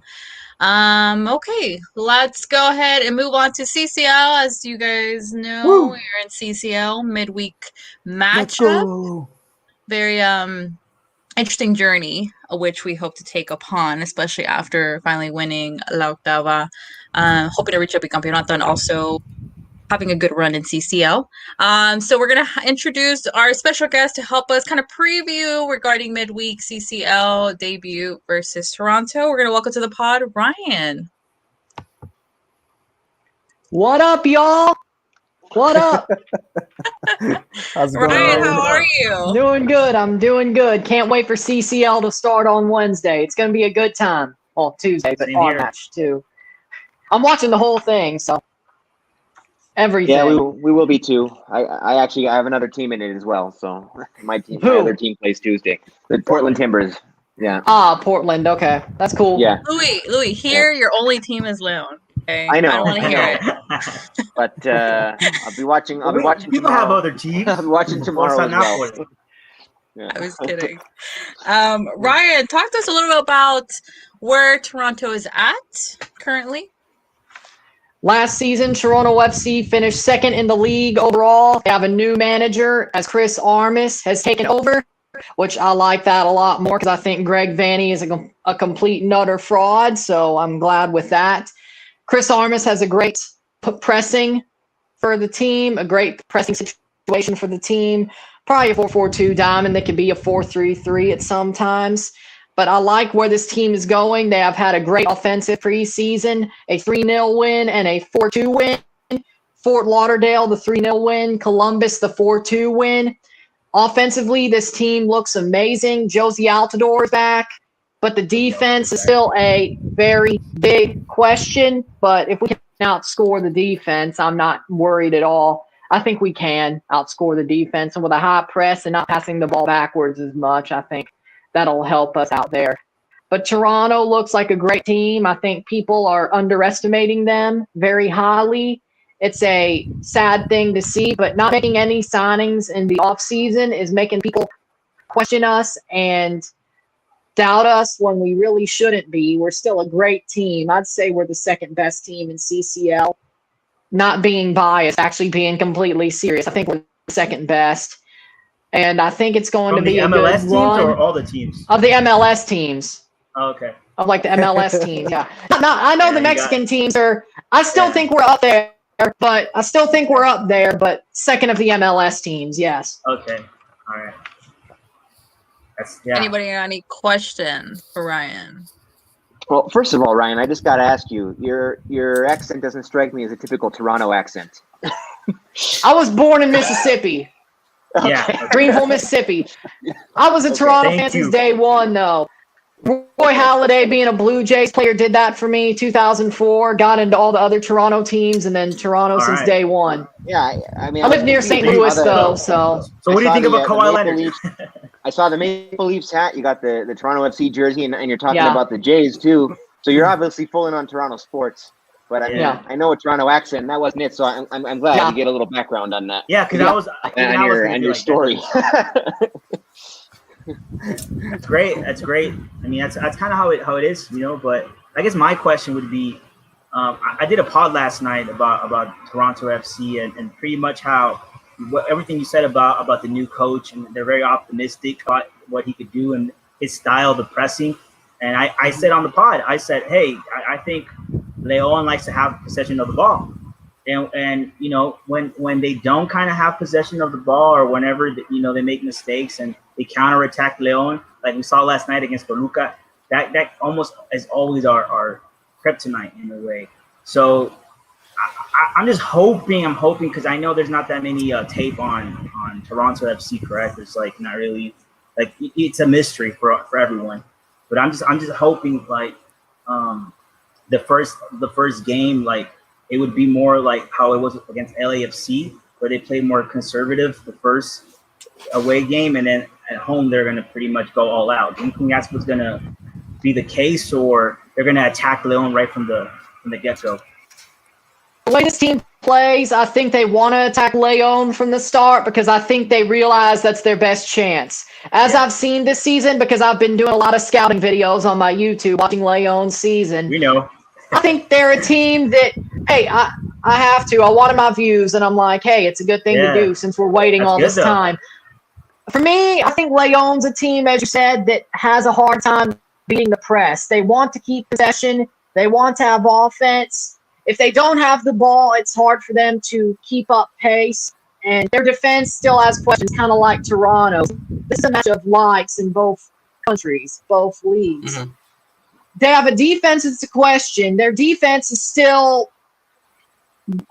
Okay, let's go ahead and move on to CCL. As you guys know, we're in CCL midweek matchup. Very interesting journey, which we hope to take upon, especially after finally winning La Octava, hoping to reach a bicampeonato, and also having a good run in CCL. So we're going to introduce our special guest to help us kind of preview regarding midweek CCL debut versus Toronto. We're going to welcome to the pod Ryan. What up, y'all? What up? How's it going? Ryan, how are you? Doing good. I'm doing good. Can't wait for CCL to start on Wednesday. It's going to be a good time. Well, Tuesday, but our match too. I'm watching the whole thing, so everything. Yeah, we will be too. I actually have another team in it as well. So my other team plays Tuesday. The Portland Timbers. Yeah. Portland. Okay, that's cool. Yeah. Louis, here your only team is Leon. Okay? I know. I don't want to hear it. But I'll be watching. People tomorrow. have other teams. I'll be watching tomorrow as well. Yeah. I was kidding. Ryan, talk to us a little bit about where Toronto is at currently. Last season, Toronto FC finished second in the league overall. They have a new manager, as Chris Armas has taken over, which I like that a lot more because I think Greg Vanney is a complete and utter fraud. So I'm glad with that. Chris Armas has a great pressing for the team, a great pressing situation for the team. Probably a 4-4-2 diamond that could be a 4-3-3 at some times. But I like where this team is going. They have had a great offensive preseason, a 3-0 win and a 4-2 win. Fort Lauderdale, the 3-0 win. Columbus, the 4-2 win. Offensively, this team looks amazing. Josie Altidore is back. But the defense is still a very big question. But if we can outscore the defense, I'm not worried at all. I think we can outscore the defense. And with a high press and not passing the ball backwards as much, I think that'll help us out there. But Toronto looks like a great team. I think people are underestimating them very highly. It's a sad thing to see, but not making any signings in the offseason is making people question us and doubt us when we really shouldn't be. We're still a great team. I'd say we're the second best team in CCL. Not being biased, actually being completely serious. I think we're the second best. And I think it's going to be a MLS good teams run. or all the teams? Of the MLS teams. Oh, okay. of like the MLS teams. Yeah, I know the Mexican teams are. I still think we're up there, but second of the MLS teams. Yes. Okay. All right. Anybody got any question for Ryan? Well, first of all, Ryan, I just got to ask you, your accent doesn't strike me as a typical Toronto accent. I was born in Mississippi. Yeah. Greenville, Mississippi. I was a Toronto fan since day one, though. Roy Halladay, being a Blue Jays player, did that for me. 2004, got into all the other Toronto teams, and then Toronto since day one. Yeah, I mean, I live near St. Louis, though, so. So what do you think about Kawhi Leonard? I saw the Maple Leafs hat. You got the Toronto FC jersey, and you're talking about the Jays too. So you're obviously full in on Toronto sports. But I mean, I know a Toronto accent, and that wasn't it. So I'm glad to get a little background on that. Yeah, because I was on your story. That's great. That's great. I mean, that's kind of how it is, you know. But I guess my question would be, I did a pod last night about Toronto FC and pretty much how everything you said about the new coach, and they're very optimistic about what he could do and his style, the pressing. And I said on the pod, I said, hey, I think Leon likes to have possession of the ball. And you know, when they don't kind of have possession of the ball, or whenever they make mistakes and they counterattack Leon, like we saw last night against Toluca, that almost is always our kryptonite in a way. So I'm just hoping, because I know there's not that many tape on Toronto FC, correct? It's like not really, like it's a mystery for everyone. But I'm just hoping like the first game, like it would be more like how it was against LAFC, where they played more conservative the first away game, and then at home they're gonna pretty much go all out. Do you think that's what's gonna be the case, or they're gonna attack Leon right from the get-go? The way this team plays, I think they want to attack Leon from the start because I think they realize that's their best chance. As I've seen this season, because I've been doing a lot of scouting videos on my YouTube, watching Leon's season. We know. I think they're a team that, hey, I have to. I wanted my views, and I'm like, hey, it's a good thing to do since we're waiting all this time. For me, I think Leon's a team, as you said, that has a hard time beating the press. They want to keep possession. They want to have offense. If they don't have the ball, it's hard for them to keep up pace. And their defense still has questions, kind of like Toronto. This is a match of likes in both countries, both leagues. Mm-hmm. They have a defense that's a question. Their defense is still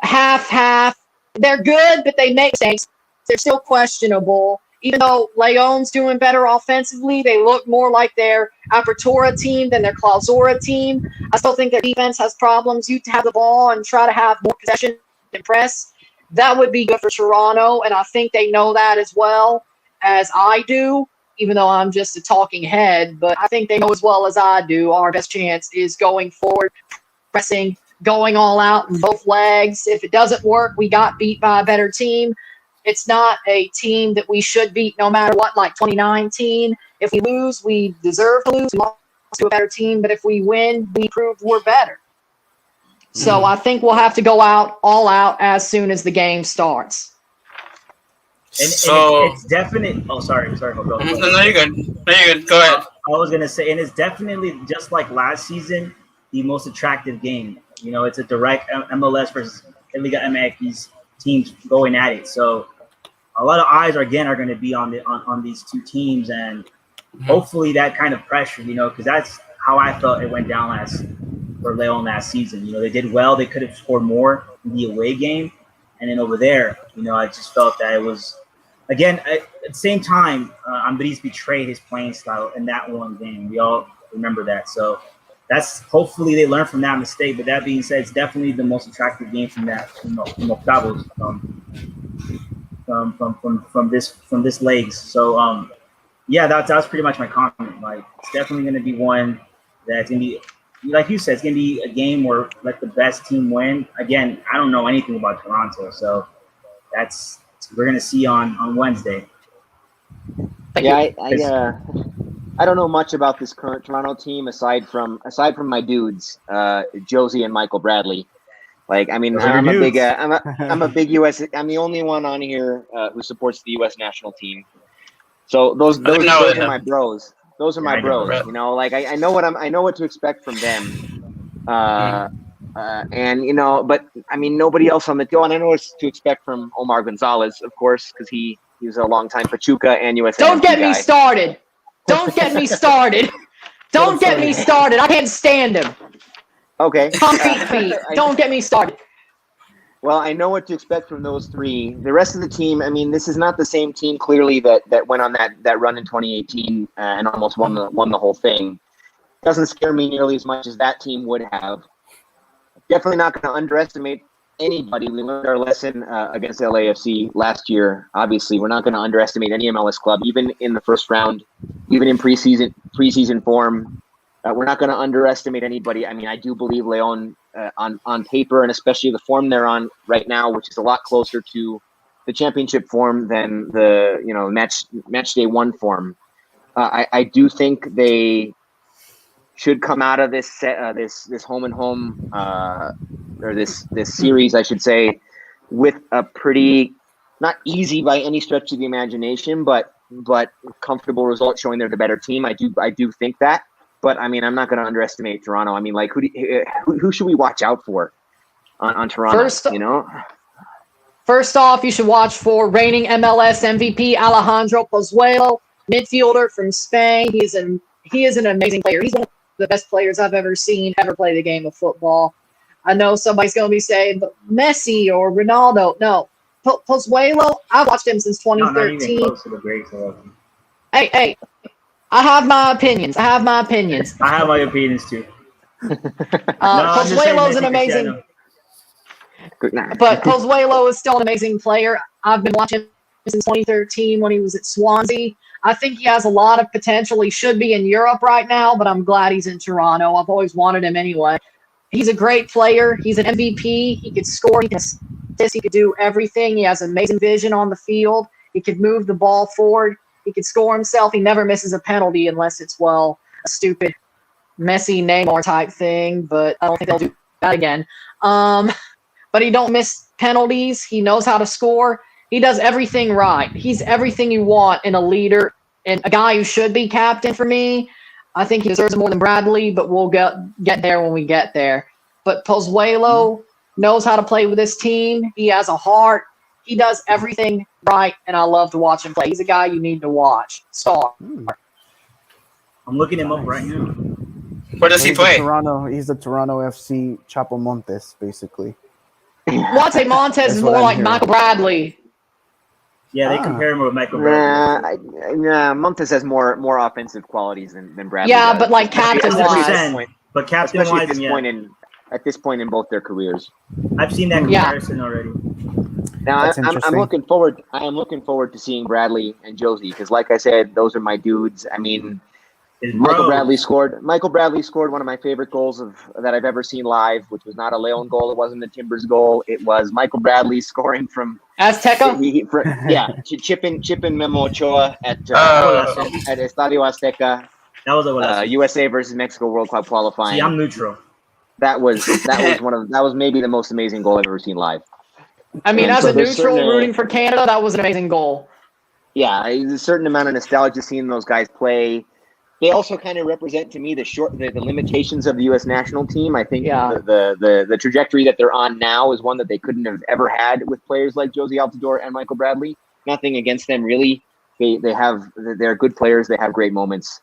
half-half. They're good, but they make mistakes. They're still questionable. Even though Leon's doing better offensively, they look more like their Apertura team than their Clausura team. I still think their defense has problems. You have the ball and try to have more possession and press. That would be good for Toronto, and I think they know that as well as I do, even though I'm just a talking head. But I think they know as well as I do our best chance is going forward, pressing, going all out in both legs. If it doesn't work, we got beat by a better team. It's not a team that we should beat no matter what, like 2019. If we lose, we deserve to lose. We lost to a better team. But if we win, we prove we're better. So I think we'll have to go all out as soon as the game starts. And it's definite. Oh, sorry. Go ahead. No, you're good. Go ahead. I was gonna say, and it's definitely just like last season, the most attractive game. You know, it's a direct MLS versus Liga MX teams going at it. So a lot of eyes are going to be on these two teams, and hopefully that kind of pressure, you know, because that's how I felt it went down for Leon last season. You know, they did well. They could have scored more in the away game, and then over there, you know, I just felt that it was, again, at the same time, Andres betrayed his playing style in that one game. We all remember that. So that's, hopefully they learn from that mistake. But that being said, it's definitely the most attractive game from octavos, from this legs. So that was pretty much my comment. Like, it's definitely going to be one that's going to be, like you said, it's going to be a game where let the best team win. Again, I don't know anything about Toronto, so we're going to see on Wednesday. Yeah, I don't know much about this current Toronto team aside from my dudes, Josie and Michael Bradley. Like, I mean, I'm a big US. I'm the only one on here who supports the US national team. So those are my bros. Those are my I know. bros. You know, like I know what to expect from them. And you know, but I mean, nobody else on the deal. And I know what to expect from Omar Gonzalez, of course, because he was a longtime Pachuca and USMNT Don't get me guy. started. Don't get me started. Don't get me started. I can't stand him. Okay. Concrete feet. Don't get me started. Well, I know what to expect from those three. The rest of the team, I mean, this is not the same team clearly that went on that run in 2018 and almost won the whole thing. Doesn't scare me nearly as much as that team would have. Definitely not going to underestimate anybody. We learned our lesson against LAFC last year. Obviously, we're not going to underestimate any MLS club, even in the first round, even in preseason form. We're not going to underestimate anybody. I mean, I do believe Leon on paper, and especially the form they're on right now, which is a lot closer to the championship form than the match day one form. I do think they should come out of this this home and home or this series, I should say, with a pretty not easy by any stretch of the imagination, but comfortable result showing they're the better team. I do think that. But I mean, I'm not going to underestimate Toronto. I mean, like, who should we watch out for on Toronto? First off, you should watch for reigning MLS MVP Alejandro Pozuelo, midfielder from Spain. He is an amazing player. He's one of the best players I've ever seen ever play the game of football. I know somebody's going to be saying, but Messi or Ronaldo. No, Pozuelo. I've watched him since 2013. No, not even close to the greats. Hey. I have my opinions. I have my opinions too. Pozuelo's an amazing. But Pozuelo is still an amazing player. I've been watching him since 2013 when he was at Swansea. I think he has a lot of potential. He should be in Europe right now, but I'm glad he's in Toronto. I've always wanted him anyway. He's a great player. He's an MVP. He could score. He can assist. He could do everything. He has amazing vision on the field. He could move the ball forward. He could score himself. He never misses a penalty unless it's, a stupid Messi Neymar type thing, but I don't think they'll do that again. But he don't miss penalties. He knows how to score. He does everything right. He's everything you want in a leader and a guy who should be captain for me. I think he deserves more than Bradley, but we'll get there when we get there. But Pozuelo knows how to play with this team. He has a heart. He does everything right, and I love to watch him play. He's a guy you need to watch. Star. I'm looking him up right now. Where does he play? He's the Toronto FC Chapo Montes, basically. Monte Montes is more like Michael Bradley. Yeah, they compare him with Michael Bradley. Montes has more offensive qualities than Bradley. Yeah, does. but like captain-wise. But captain-wise, at this point in both their careers. I've seen that comparison already. Now I'm looking forward. I am looking forward to seeing Bradley and Josie because, like I said, those are my dudes. I mean, Michael Bradley scored one of my favorite goals that I've ever seen live, which was not a Leon goal. It wasn't a Timbers goal. It was Michael Bradley scoring from Azteca. Chipping Memo Ochoa at Estadio Azteca. That was a USA versus Mexico World Cup qualifying. See, I'm neutral. That was maybe the most amazing goal I've ever seen live. I mean, as a neutral rooting for Canada, that was an amazing goal. Yeah, there's a certain amount of nostalgia seeing those guys play. They also kind of represent to me the limitations of the U.S. national team. I think the trajectory that they're on now is one that they couldn't have ever had with players like Josie Altidore and Michael Bradley. Nothing against them, really. They're good players. They have great moments.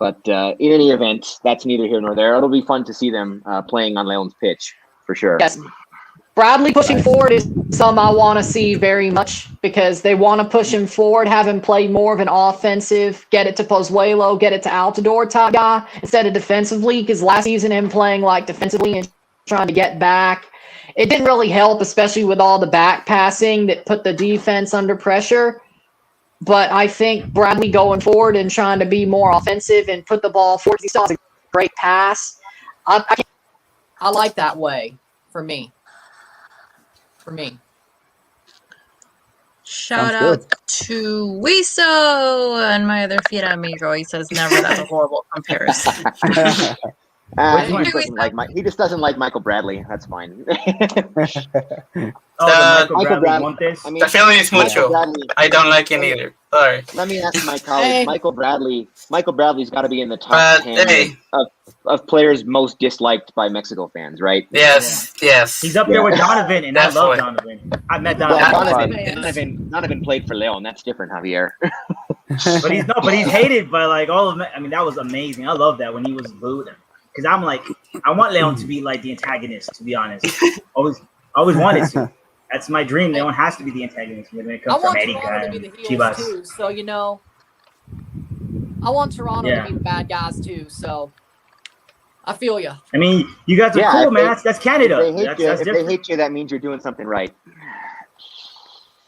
But in any event, that's neither here nor there. It'll be fun to see them playing on Leon's pitch, for sure. Yes. Bradley pushing forward is something I want to see very much because they want to push him forward, have him play more of an offensive, get it to Pozuelo, get it to Altidore type guy instead of defensively because last season him playing like defensively and trying to get back, it didn't really help, especially with all the back passing that put the defense under pressure. But I think Bradley going forward and trying to be more offensive and put the ball forward, he still has a great pass. I like that way for me. Shout out to Wiso and my other Fiera amigo. He says never. That's a horrible comparison. He just doesn't like Michael Bradley. That's fine. The Michael Bradley want this? I mean, The feeling is mutual. Bradley, I don't like it either. Sorry. let me ask my colleague, Hey. Michael Bradley's got to be in the top 10 hey. of players most disliked by Mexico fans, right? Yes. He's up there with Donovan, and I love Donovan. I met Donovan. Donovan played for Leon. That's different, Javier. but he's hated by like all of. I mean, that was amazing. I love that when he was booed, because I'm like, I want Leon to be like the antagonist. To be honest, always wanted to. That's my dream. Leon has to be the antagonist when it comes from America to be and the heels Chivas. too. So I want Toronto to be the bad guys too. So I feel you. I mean, you guys are cool, man. That's Canada. If they hate you, that means you're doing something right.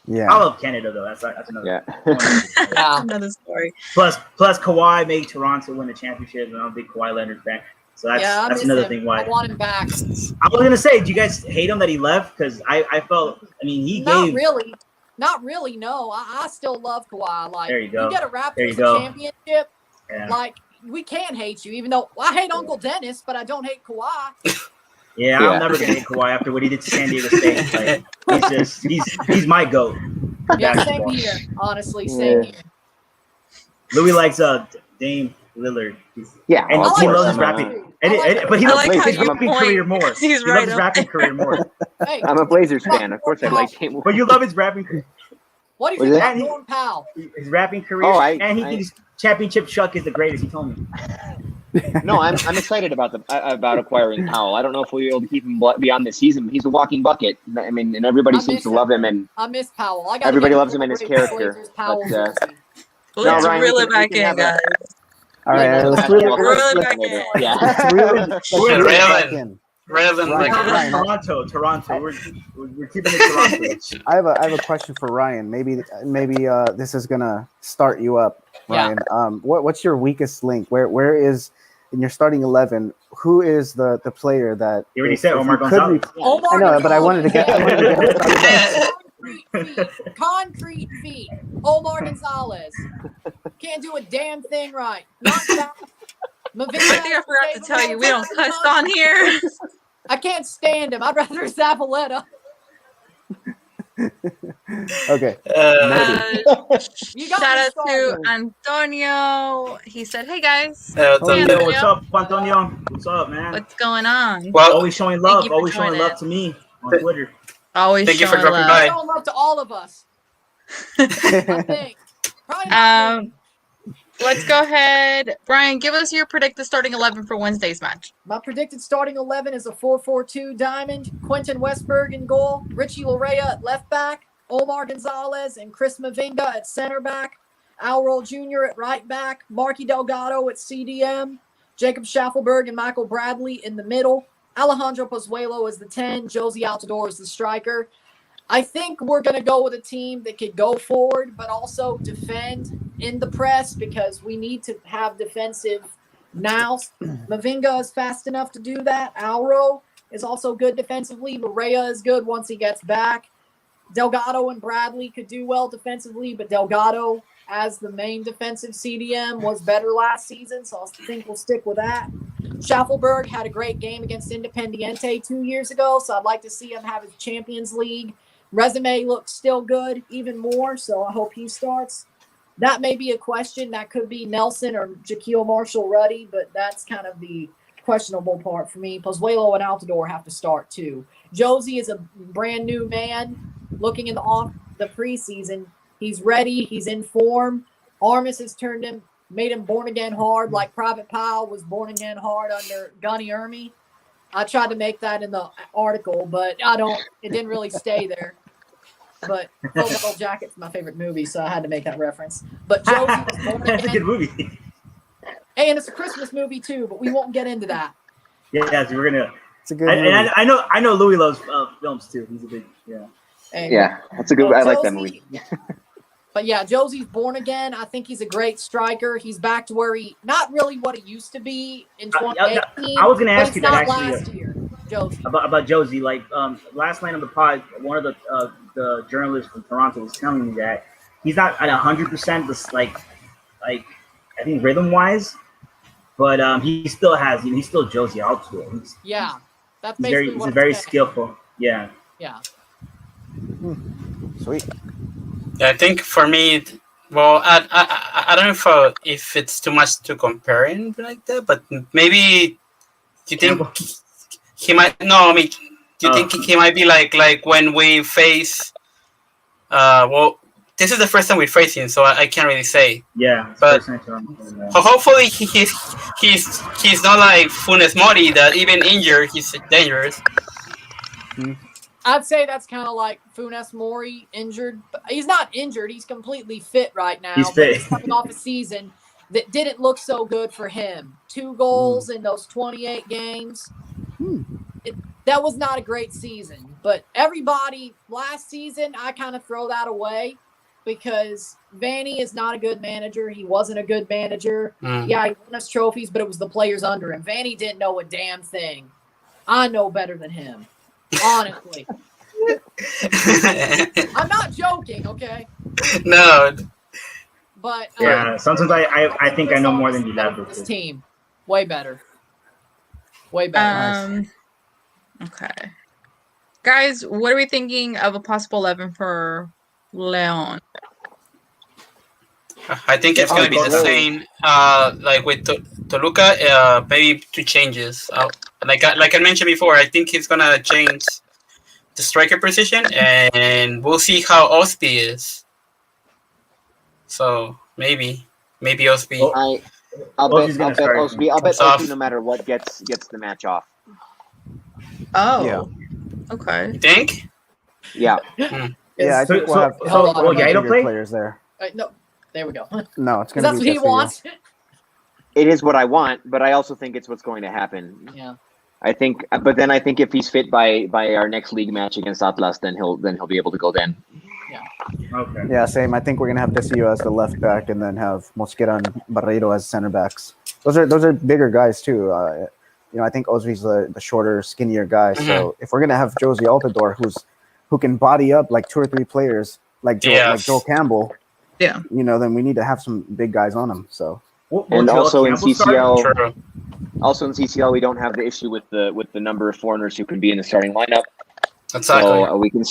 Yeah. I love Canada though. That's another. Yeah. Another story. Plus Kawhi made Toronto win the championship, and I'm a big Kawhi Leonard fan. So that's another thing why I want him back. I was gonna say, do you guys hate him that he left? Because I felt, I mean, he Not gave. Not really. No, I still love Kawhi. Like, There you go. You get a Raptors championship. Yeah. Like, we can't hate you, even though I hate Uncle Dennis, but I don't hate Kawhi. Yeah, I'm never gonna hate Kawhi after what he did to San Diego State. Like, he's my goat. Yeah, same here. Honestly, same here. Louis likes Dame Lillard. Yeah, And I he like loves his Lillard rapping. too. But he I loves like how his you rapping point. career more. He's He right loves his on. rapping career more. Hey, I'm a Blazers fan. Of course, I like him. But you love his rapping career. what do you Was think it? about Norm Powell? His rapping career. And he thinks Championship Chuck is the greatest. He told me. No, I'm excited about acquiring Powell. I don't know if we'll be able to keep him beyond this season. He's a walking bucket. I mean, and everybody seems to love him, and I miss Powell. I everybody loves him in his character. Let's Ryan, reel we it can back in, have guys. All right, let's Reel it back in. Yeah. let's reel it back in. Rather than Ryan, Toronto. We're keeping it Toronto. I have a question for Ryan. Maybe this is gonna start you up, Ryan. What's your weakest link? Where is in your starting 11? Who is the player that You already said Omar Gonzalez. I know, but I wanted to get. Concrete feet. Omar Gonzalez. Can't do a damn thing right. Not that. I think I forgot to tell you, we don't cuss on here. I can't stand him. I'd rather Zavaleta. Okay. Shout out to Antonio. He said, "Hey guys, Antonio, what's up, Antonio? What's up, man? what's going on?" Well, always showing love. you for Always showing joining love in. to me on Twitter. Always Thank you for showing dropping love. by. Showing love to all of us. I think. Probably not me. Let's go ahead, Brian. Give us your predicted starting 11 for Wednesday's match. My predicted starting 11 is a 4-4-2 diamond. Quentin Westberg in goal. Richie Larea at left back. Omar Gonzalez and Chris Mavinga at center back. Al Roll Jr. at right back. Marky Delgado at CDM. Jacob Schaffelberg and Michael Bradley in the middle. Alejandro Pozuelo is the 10. Josie Altidore is the striker. I think we're going to go with a team that could go forward but also defend in the press because we need to have defensive nous. Mavinga is fast enough to do that. Alro is also good defensively. Larea is good once he gets back. Delgado and Bradley could do well defensively, but Delgado as the main defensive CDM was better last season, so I think we'll stick with that. Schaffelberg had a great game against Independiente 2 years ago, so I'd like to see him have his Champions League resume looks still good, even more, so I hope he starts. That may be a question. That could be Nelson or Jaquil Marshall-Ruddy, but that's kind of the questionable part for me. Pozuelo and Altidore have to start, too. Josie is a brand-new man looking in the preseason. He's ready. He's in form. Armis has made him born-again hard, like Private Powell was born-again hard under Gunny Ermey. I tried to make that in the article, but it didn't really stay there. But Full Metal Jacket's my favorite movie, so I had to make that reference. But Josie was born That's a good again. movie. Hey, and it's a Christmas movie too, but we won't get into that. Yeah, so we're gonna. It's a good movie. And I know Louis loves films too. He's a big Hey, Yeah, that's a good. I like that Josie- movie. But yeah, Josie's born again. I think he's a great striker. He's back to where not really what he used to be in 2018. I was gonna ask but you it's that not actually. last year, Josie. About Josie. Like last night on the pod, one of the journalists from Toronto was telling me that he's not at 100%. Like I think rhythm wise, but he still has, he's still Josie Altuve. Yeah, that's He's basically he's what a I'm very saying. skillful. Yeah. Yeah. Sweet. Yeah, I think for me, well, I don't know if it's too much to compare him like that, but maybe you think Campbell? he might. No, I mean, do you think he might be like when we face? Well, this is the first time we face him, so I can't really say. Yeah. It's But the first time to hopefully he's not like Funes Mori that even injured he's dangerous. I'd say that's kind of like Funes Mori injured. He's not injured. He's completely fit right now. He's but fit. He's coming off a season that didn't look so good for him. 2 goals in those 28 games. That was not a great season. But everybody last season, I kind of throw that away because Vanny is not a good manager. He wasn't a good manager. Yeah, he won us trophies, but it was the players under him. Vanny didn't know a damn thing. I know better than him. Honestly. I'm not joking, okay? No. But yeah, sometimes I think I know more than you have. This team, way better. Way better. Okay. Guys, what are we thinking of a possible 11 for Leon? I think it's going to be the same, like with Toluca, maybe 2 changes. Like I mentioned before, I think he's going to change the striker position, and we'll see how Osby is. So maybe Osby. I'll bet Osby no matter what gets the match off. Oh. Yeah. Okay. You think? Yeah. Yeah, I think we'll have players there. No, there we go. No, it's going to be that's what he wants. It is what I want, but I also think it's what's going to happen. Yeah. I think if he's fit by our next league match against Atlas, then he'll be able to go then. Yeah. Okay. Yeah, same. I think we're gonna have Desillo as the left back, and then have Mosquera and Barreiro as center backs. Those are bigger guys too. I think Osby's the shorter, skinnier guy. Mm-hmm. So if we're gonna have Josie Altidore, who can body up like 2 or 3 players, like Joel Campbell, then we need to have some big guys on him. So and also in CCL. Also in CCL, we don't have the issue with the number of foreigners who can be in the starting lineup. Exactly. So we can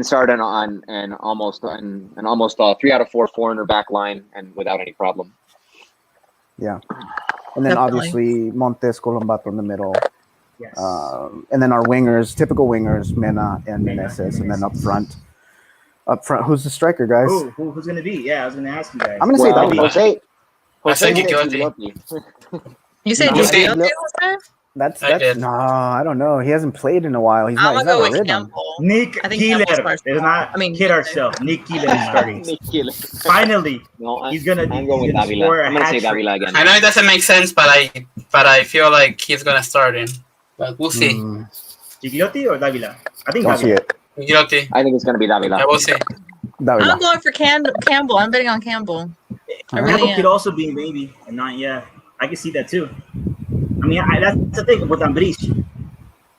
start on an almost 3 out of 4 foreigner back line and without any problem. Yeah, and then obviously Montes, Colombato in the middle. Yes. And then our wingers, typical wingers, Mena and Meneses, and then up front, who's the striker, guys? Who's gonna be? Yeah, I was gonna ask you guys. I'm gonna say Davila. Jose Gigliotti. You said Gigliotti? That's no, I don't know. He hasn't played in a while. He's I'm not gonna go with rhythm. Campbell. Nick Keeler. Let's not kid ourselves. Nick Keeler is starting. Nick Keeler. Finally, he's gonna score a hat trick. Davila again. I know it doesn't make sense, but I feel like he's gonna start in. But we'll see. Gigliotti or Davila? I think Don't see it. Gigliotti. I think it's gonna be Davila. I will see. Davila. I'm going for Campbell. I'm betting on Campbell. Campbell could also be maybe a 9. Yeah, I can see that too. I mean, that's the thing with Ambriz.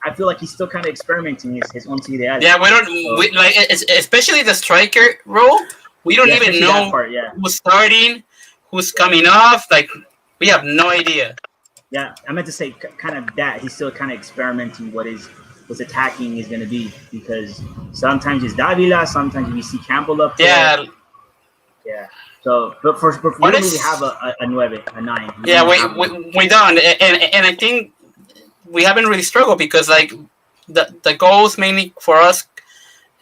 I feel like he's still kind of experimenting his own ideas. Yeah, we like especially the striker role. We don't even know who's starting, who's coming off. Like we have no idea. Yeah, I meant to say kind of that he's still kind of experimenting what his attacking is going to be, because sometimes it's Davila, sometimes we see Campbell up there. Yeah. So, but we don't really have a 9. Yeah, we don't, and I think we haven't really struggled because like the goals mainly for us,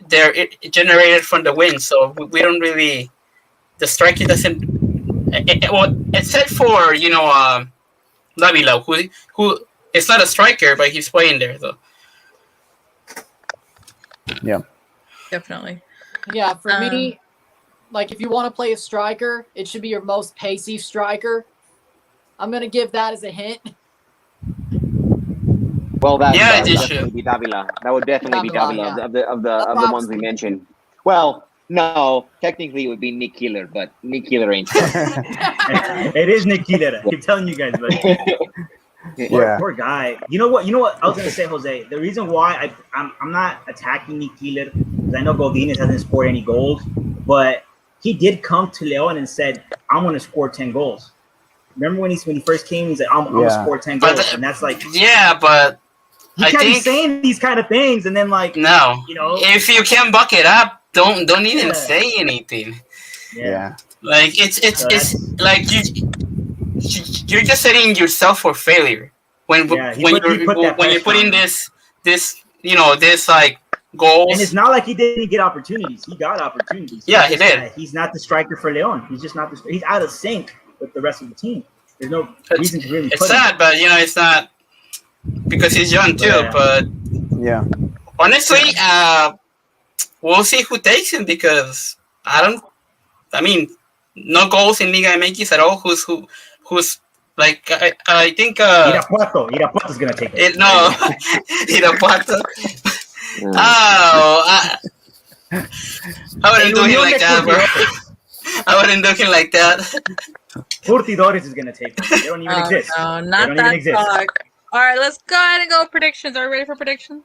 they're generated from the win. So we don't really, the striking doesn't. Except for Davila, who is not a striker, but he's playing there though. Yeah, definitely. Yeah, for me. Like, if you want to play a striker, it should be your most pacey striker. I'm going to give that as a hint. Well, that would definitely be Davila. That would definitely be Davila of the ones we mentioned. Well, no, technically it would be Nick Keeler, but Nick Keeler ain't. It is Nick Keeler. I keep telling you guys, but poor guy. You know what I was going to say, Jose? The reason why I'm not attacking Nick Keeler, because I know Godinez hasn't scored any goals, but he did come to Leon and said, I'm going to score 10 goals. Remember when he first came, he's like, I'm gonna score 10 goals, and that's like, but he kept saying these kind of things, and then like, no, if you can't buck it up, don't even say anything. Yeah. Like it's like you're just setting yourself for failure when you're putting this like goals. And it's not like he didn't get opportunities. He got opportunities. Yeah, he did. He's not the striker for Leon. He's just not he's out of sync with the rest of the team. There's no reason to really. It's sad, but it's not because he's young too. Yeah. But yeah, honestly, we'll see who takes him because I mean, no goals in Liga MX at all. Who's like I think Irapuato's gonna take it. No, Irapuato. I wouldn't do him like that, bro. I wouldn't do him like that. Curtidores is gonna take it. They don't even exist. No, not that talk. All right, let's go ahead and go with predictions. Are we ready for predictions?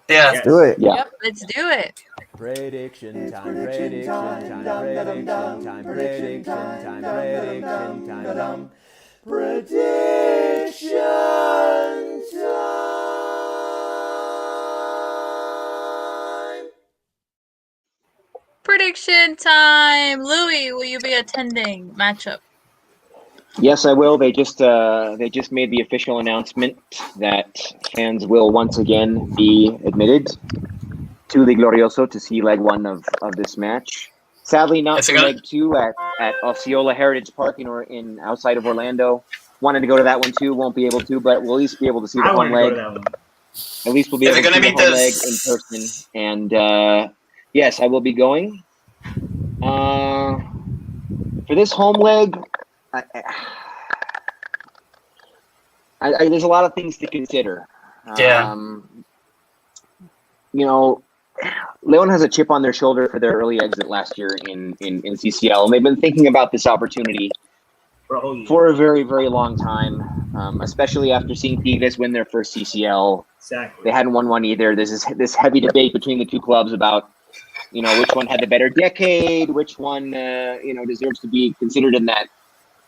Yeah. Let's do it. Yeah. Yep, let's do it. Prediction time, prediction time, prediction time, prediction time, prediction time, prediction time. Prediction time. Louis, will you be attending matchup? Yes, I will. They just made the official announcement that fans will once again be admitted to the Glorioso to see leg one of this match. Sadly, not for leg two at Osceola Heritage Park in outside of Orlando. Wanted to go to that one too. Won't be able to, but we'll at least be able to see the home leg. At least we'll be able to see the home leg in person. And yes, I will be going. For this home leg, there's a lot of things to consider. Yeah. Leon has a chip on their shoulder for their early exit last year in CCL, and they've been thinking about this opportunity for a very, very long time, especially after seeing Tigres win their first CCL. Exactly. They hadn't won one either. There's this heavy debate between the two clubs about which one had the better decade, which one deserves to be considered in that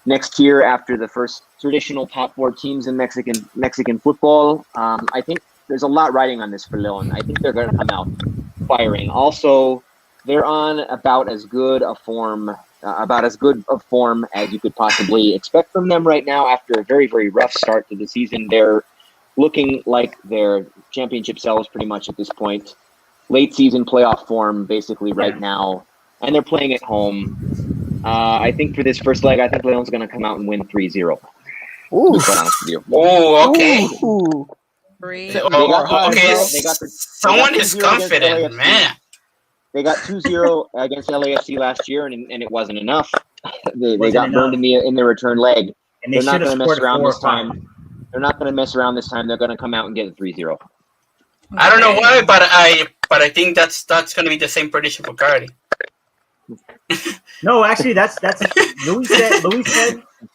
next tier after the first traditional top four teams in Mexican football. I think there's a lot riding on this for Leon. I think they're going to come out firing. Also, they're on about as good a form as you could possibly expect from them right now. After a very, very rough start to the season, they're looking like their championship selves pretty much at this point. Late season playoff form basically right now, and they're playing at home. I think for this first leg, I think Leon's going to come out and win 3-0. Ooh. Oh, okay. Ooh. Okay. Someone is confident, man. They got 2-0 against LAFC last year, and it wasn't enough. They got burned in the return leg. And they're not going to mess around this time. They're not going to mess around this time. They're going to come out and get a 3-0. I don't know why, but I think that's going to be the same prediction for Cardi. No, actually, that's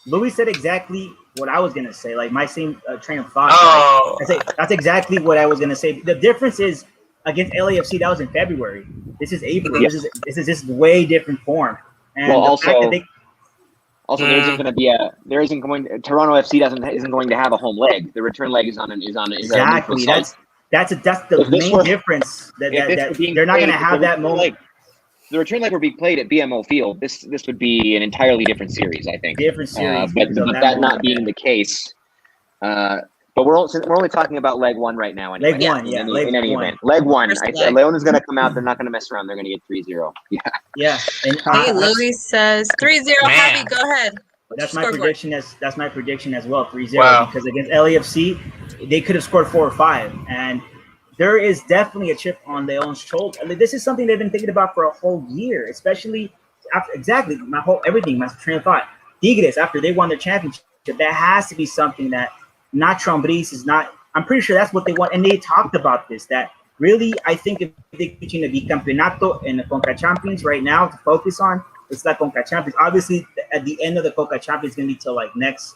Louis said exactly what I was gonna say. Like my same train of thought. Oh, that's exactly what I was gonna say. The difference is against LAFC that was in February. This is April. Yeah. This is way different form. And well, also, there isn't going to be Toronto FC isn't going to have a home leg. The return leg is on exactly. That's the main difference. That they're not going to have that moment. The return leg were being played at BMO Field. This would be an entirely different series, I think. Different series, but that not being the case. But we're only talking about leg one right now. Anyway. Leg one, yeah. In any event, leg one. Leon is going to come out. They're not going to mess around. They're going to get 3-0. Yeah. Yeah. And, hey, Louis says 3-0. Happy, go ahead. That's my prediction. That's my prediction as well. 3-0 because against LAFC, they could have scored 4 or 5, and there is definitely a chip on Leon's shoulder. I mean, this is something they've been thinking about for a whole year, especially after my train of thought. Tigres, after they won their championship, that has to be something that Nacho Ambriz is not. I'm pretty sure that's what they want, and they talked about this. That really, I think if they're teaching the Bicampeonato and the Conca Champions right now to focus on, it's like Conca Champions. Obviously, at the end of the Conca Champions, it's gonna be till next,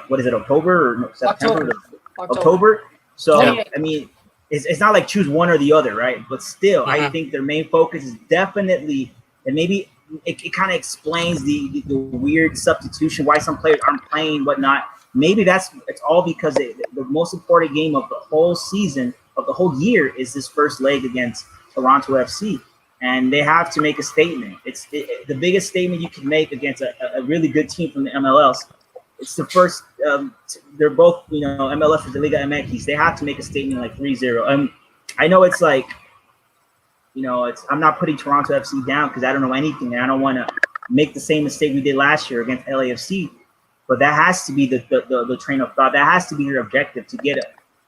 what is it, October or no, September? October. So, I mean, it's not like choose one or the other, right? But still, I think their main focus is definitely, and maybe it kind of explains the weird substitution, why some players aren't playing, whatnot. Maybe it's all because the most important game of the whole season, of the whole year, is this first leg against Toronto FC. And they have to make a statement. It's the biggest statement you can make against a really good team from the MLS. It's the first. They're both, MLS or the Liga MX. They have to make a statement like 3-0. I know it's like, I'm not putting Toronto FC down because I don't know anything, and I don't want to make the same mistake we did last year against LAFC. But that has to be the train of thought. That has to be your objective, to get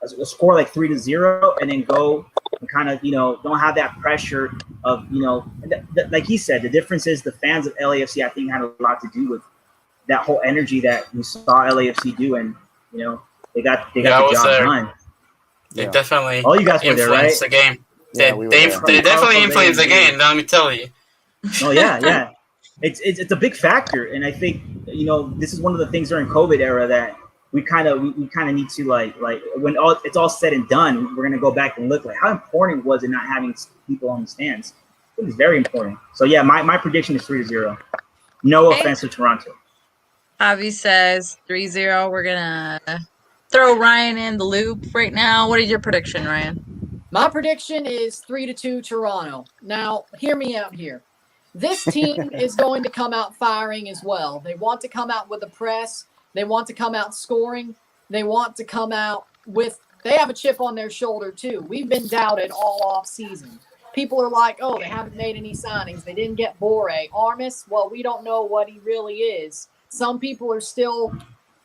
a score like 3-0 and then go and kind of, don't have that pressure of, like he said, the difference is the fans of LAFC, I think, had a lot to do with that whole energy that we saw LAFC do, and they got the job done. They definitely all you guys were there, right? The game. Yeah, they definitely influenced the game. Let me tell you. Oh yeah. It's a big factor, and I think this is one of the things during COVID era that we kind of need to like when it's all said and done, we're gonna go back and look like how important was it not having people on the stands. It was very important. So yeah, my prediction is 3-0. No offense to Toronto. Javi says 3-0. We're gonna throw Ryan in the loop right now. What is your prediction, Ryan? My prediction is 3-2 Toronto. Now, hear me out here. This team is going to come out firing as well. They want to come out with a press. They want to come out scoring. They want to come out they have a chip on their shoulder too. We've been doubted all off season. People are like, oh, they haven't made any signings. They didn't get Boré. Armis, well, we don't know what he really is. Some people are still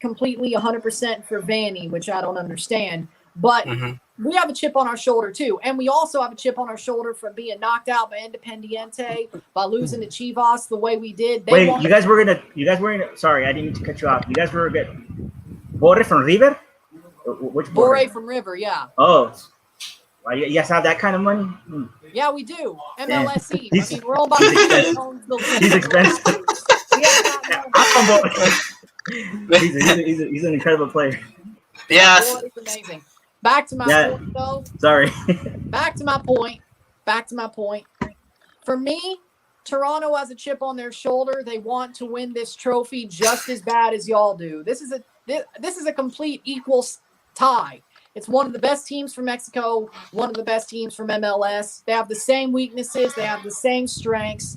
completely 100% for Vanny, which I don't understand. But we have a chip on our shoulder too. And we also have a chip on our shoulder from being knocked out by Independiente, by losing to Chivas the way we did. You guys were gonna sorry, I didn't mean to cut you off. You guys were gonna Boré from River? Which Boré from River, yeah. Oh. Well, you guys have that kind of money? Yeah, we do. MLSE. We're all about He's expensive. He's an incredible player. Yes. It's amazing. Back to my point, though. Sorry. Back to my point. For me, Toronto has a chip on their shoulder. They want to win this trophy just as bad as y'all do. This is a complete equal tie. It's one of the best teams from Mexico, one of the best teams from MLS. They have the same weaknesses. They have the same strengths.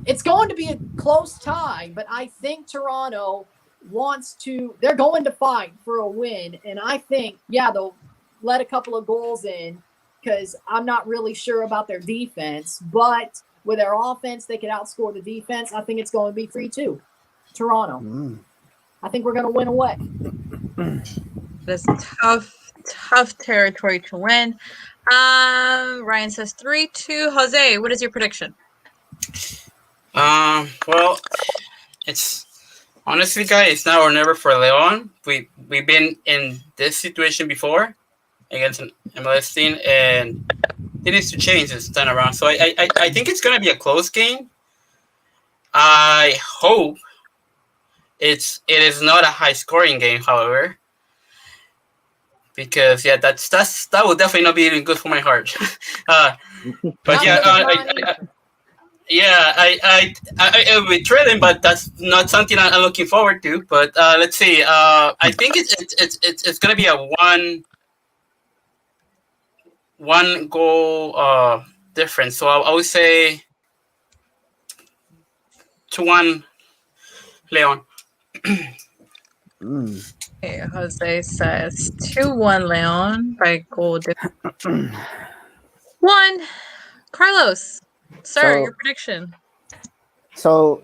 It's going to be a close tie, but I think Toronto they're going to fight for a win. And I think, they'll let a couple of goals in because I'm not really sure about their defense. But with their offense, they could outscore the defense. I think it's going to be 3-2. Toronto. I think we're going to win away. That's tough territory to win. Ryan says 3-2. Jose, what is your prediction? Well, it's honestly, guys, it's now or never for Leon. We've been in this situation before against an MLS team, and it needs to change this time around. So I think it's gonna be a close game. I hope it is not a high scoring game, however, because that would definitely not be good for my heart. But I would trade him, but that's not something I'm looking forward to. But let's see. I think it's gonna be a one goal difference. So I would say 2-1 Leon. Okay, Jose says 2-1 Leon by goal difference. 1. Carlos. Sir, your prediction. So,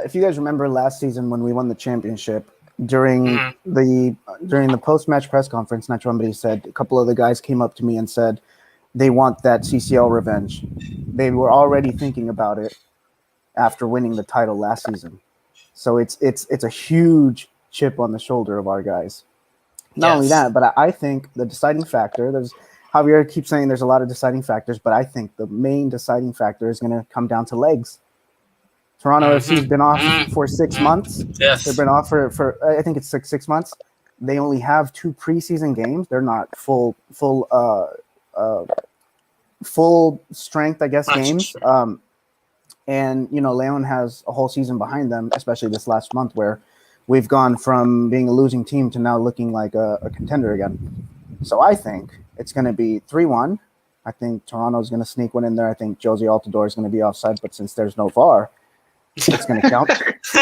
if you guys remember last season when we won the championship, during the post-match press conference, Nacho Ambriz said a couple of the guys came up to me and said they want that CCL revenge. They were already thinking about it after winning the title last season. So it's a huge chip on the shoulder of our guys. Not only that, but I think the deciding factor, Javier keeps saying there's a lot of deciding factors, but I think the main deciding factor is going to come down to legs. Toronto FC's been off for 6 months. Yes. They've been off for I think it's six months. They only have 2 preseason games. They're not full strength, I guess, games. And, Leon has a whole season behind them, especially this last month where we've gone from being a losing team to now looking like a contender again. So I think it's going to be 3-1. I think Toronto's going to sneak one in there. I think Josie Altidore is going to be offside, but since there's no VAR, it's going to count. It's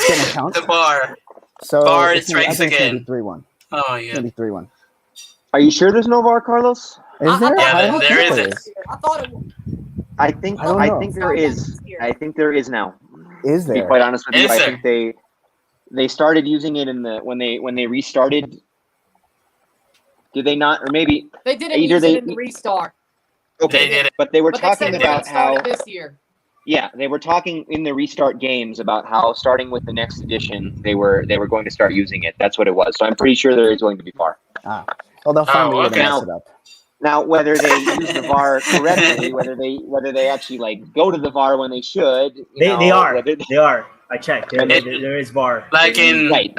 going to count. The VAR. So VAR it's strikes going to again. be 3-1. Oh, It's yeah. going to be 3-1. Are you sure there's no VAR, Carlos? Is there? Yeah, I don't there think isn't. I thought it was. I think I don't know. there is. I think there is now. Is To be there? quite honest with you, Is I there? think they started using it when they restarted. Did they not? Or maybe They didn't either use they it in the restart, okay, They did it. but they were but they said talking they're going about to start how it this year. yeah, they were talking in the restart games about how starting with the next edition they were going to start using it. That's what it was. So I'm pretty sure there is going to be VAR. Well, they'll find a way to okay. mess it up. Now, whether they use the VAR correctly, whether they actually like go to the VAR when they should, They are. whether They are. I checked. There is VAR. Like in right.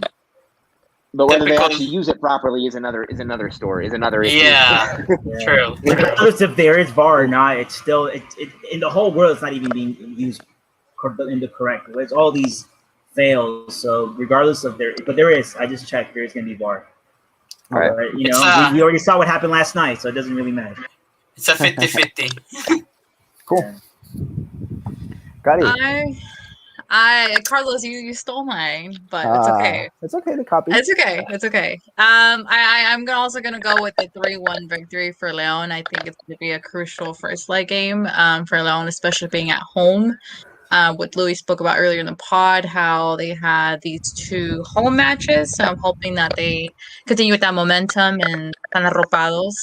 But whether they Typical- actually use it properly is another story. Is another issue. Yeah, true. Regardless if there is VAR or not, it's still it in the whole world. It's not even being used in the correct. There's all these fails. So regardless of but there is. I just checked. There is going to be VAR. All right. But, It's, we already saw what happened last night, so it doesn't really matter. It's a 50-50. Cool. Got it. Carlos, you stole mine, but it's okay. It's okay to copy. It's okay. It's okay. I'm also gonna go with the 3-1 victory for Leon. I think it's gonna be a crucial first leg game for Leon, especially being at home. What Louis spoke about earlier in the pod, how they had these 2 home matches. So I'm hoping that they continue with that momentum and están arropados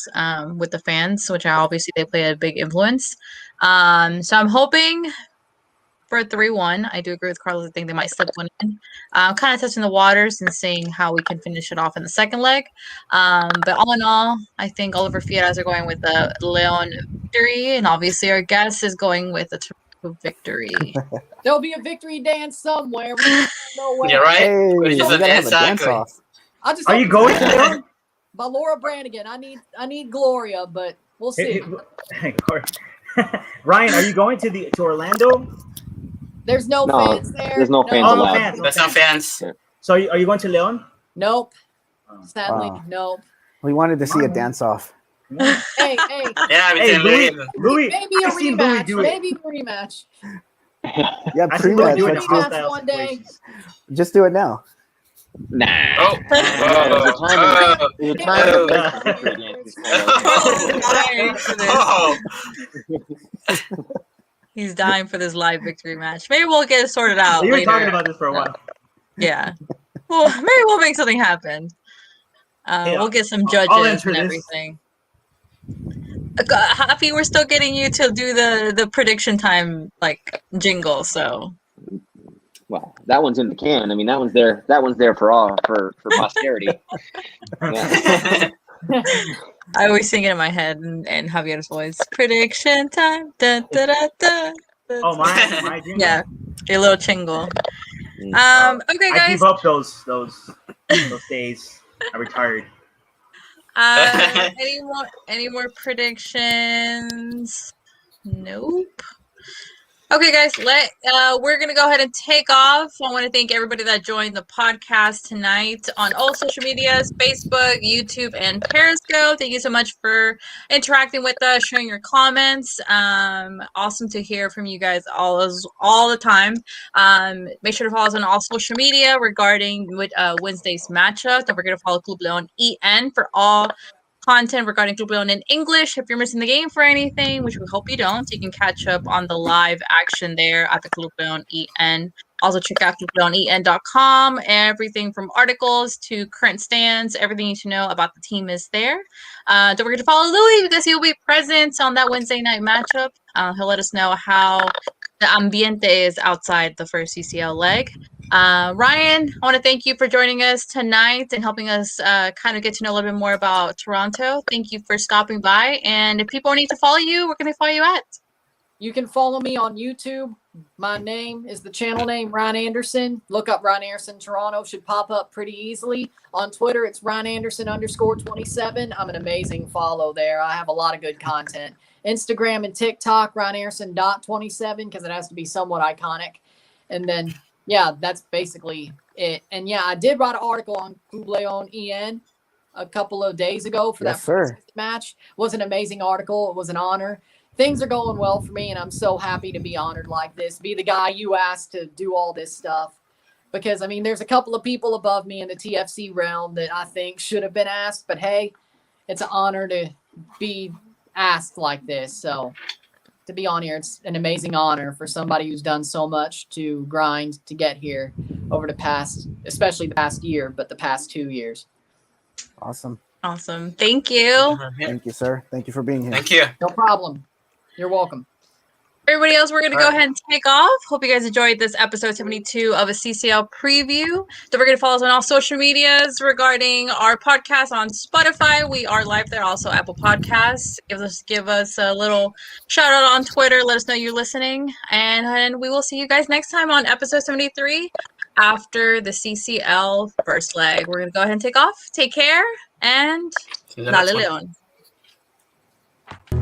with the fans, which obviously they play a big influence. So I'm hoping for a 3-1. I do agree with Carlos. I think they might slip one in. Kind of testing the waters and seeing how we can finish it off in the second leg. But all in all, I think Oliver Fiera's are going with the Leon victory, and obviously our guest is going with a victory. There'll be a victory dance somewhere. We don't know where. You're right. Hey, Which we is gotta have a dance exactly. off. I just Are hope you it's going to Leon? by Laura Branigan. I need Gloria, but we'll see. Ryan, are you going to Orlando? There's no No, fans there. there's no fans Oh, no allowed. fans. That's not fans. So are you going to Leon? Nope. Sadly, Wow. nope. We wanted to see a dance off. Hey, Yeah, Hey, Louis. Louis, maybe a I've seen Louis rematch. do it. Maybe a rematch. Yeah, I see Louis pre-match. do it in Let's do it. Rematch one day. places. Just do it now. Nah. Oh. There's a time Oh. and a place for victory dances. Oh. He's dying for this live victory match. Maybe we'll get it sorted out You were later. talking about this for a while. Yeah. Well, maybe we'll make something happen. We'll get some I'll judges enter and this. everything. Happy, we're still getting you to do the prediction time like jingle. So Well, that one's in the can. I mean, that one's there. That one's there for posterity. Yeah. I always sing it in my head and Javier's voice. Prediction time. Da, da, da, da, da. Oh, my dream. Yeah, a little jingle. Okay, I guys. give up those days. I retired. Any more predictions? Nope. Okay, guys, we're gonna go ahead and take off. I want to thank everybody that joined the podcast tonight on all social medias, Facebook, YouTube, and Periscope. Thank you so much for interacting with us, sharing your comments. Awesome to hear from you guys all the time. Make sure to follow us on all social media regarding Wednesday's matchup. Don't forget to follow Club Leon EN for all content regarding Club Leon in English. If you're missing the game for anything, which we hope you don't, you can catch up on the live action there at the Club Leon EN. Also check out clubleonen.com. Everything from articles to current stands, everything you need to know about the team is there. Don't forget to follow Louis because he'll be present on that Wednesday night matchup. He'll let us know how the ambiente is outside the first CCL leg. Ryan, I want to thank you for joining us tonight and helping us kind of get to know a little bit more about Toronto. Thank you for stopping by. And if people need to follow you, where can they follow you at? You can follow me on YouTube. My name is the channel name, Ryan Anderson. Look up Ryan Anderson Toronto. Should pop up pretty easily. On Twitter, it's Ryan Anderson _27. I'm an amazing follow there. I have a lot of good content. Instagram and TikTok, Ryan Anderson .27, because it has to be somewhat iconic. And then, yeah, that's basically it. And yeah, I did write an article on Club Leon EN a couple of days ago for Yes, that sir. match. It was an amazing article. It was an honor. Things are going well for me, and I'm so happy to be honored like this, be the guy you asked to do all this stuff. Because, I mean, there's a couple of people above me in the TFC realm that I think should have been asked, but hey, it's an honor to be asked like this. So to be on here, it's an amazing honor for somebody who's done so much to grind to get here over the past, especially the past year, but the past 2 years. Awesome. Awesome. Thank you. Thank you, sir. Thank you for being here. Thank you. No problem. You're welcome. Everybody else, we're going to go All right. ahead and take off. Hope you guys enjoyed this episode 72 of a CCL preview. Don't forget to follow us on all social medias regarding our podcast on Spotify. We are live there, also Apple Podcasts. Give us a little shout out on Twitter. Let us know you're listening. And we will see you guys next time on episode 73 after the CCL first leg. We're going to go ahead and take off. Take care and See you next Dale one. Leon.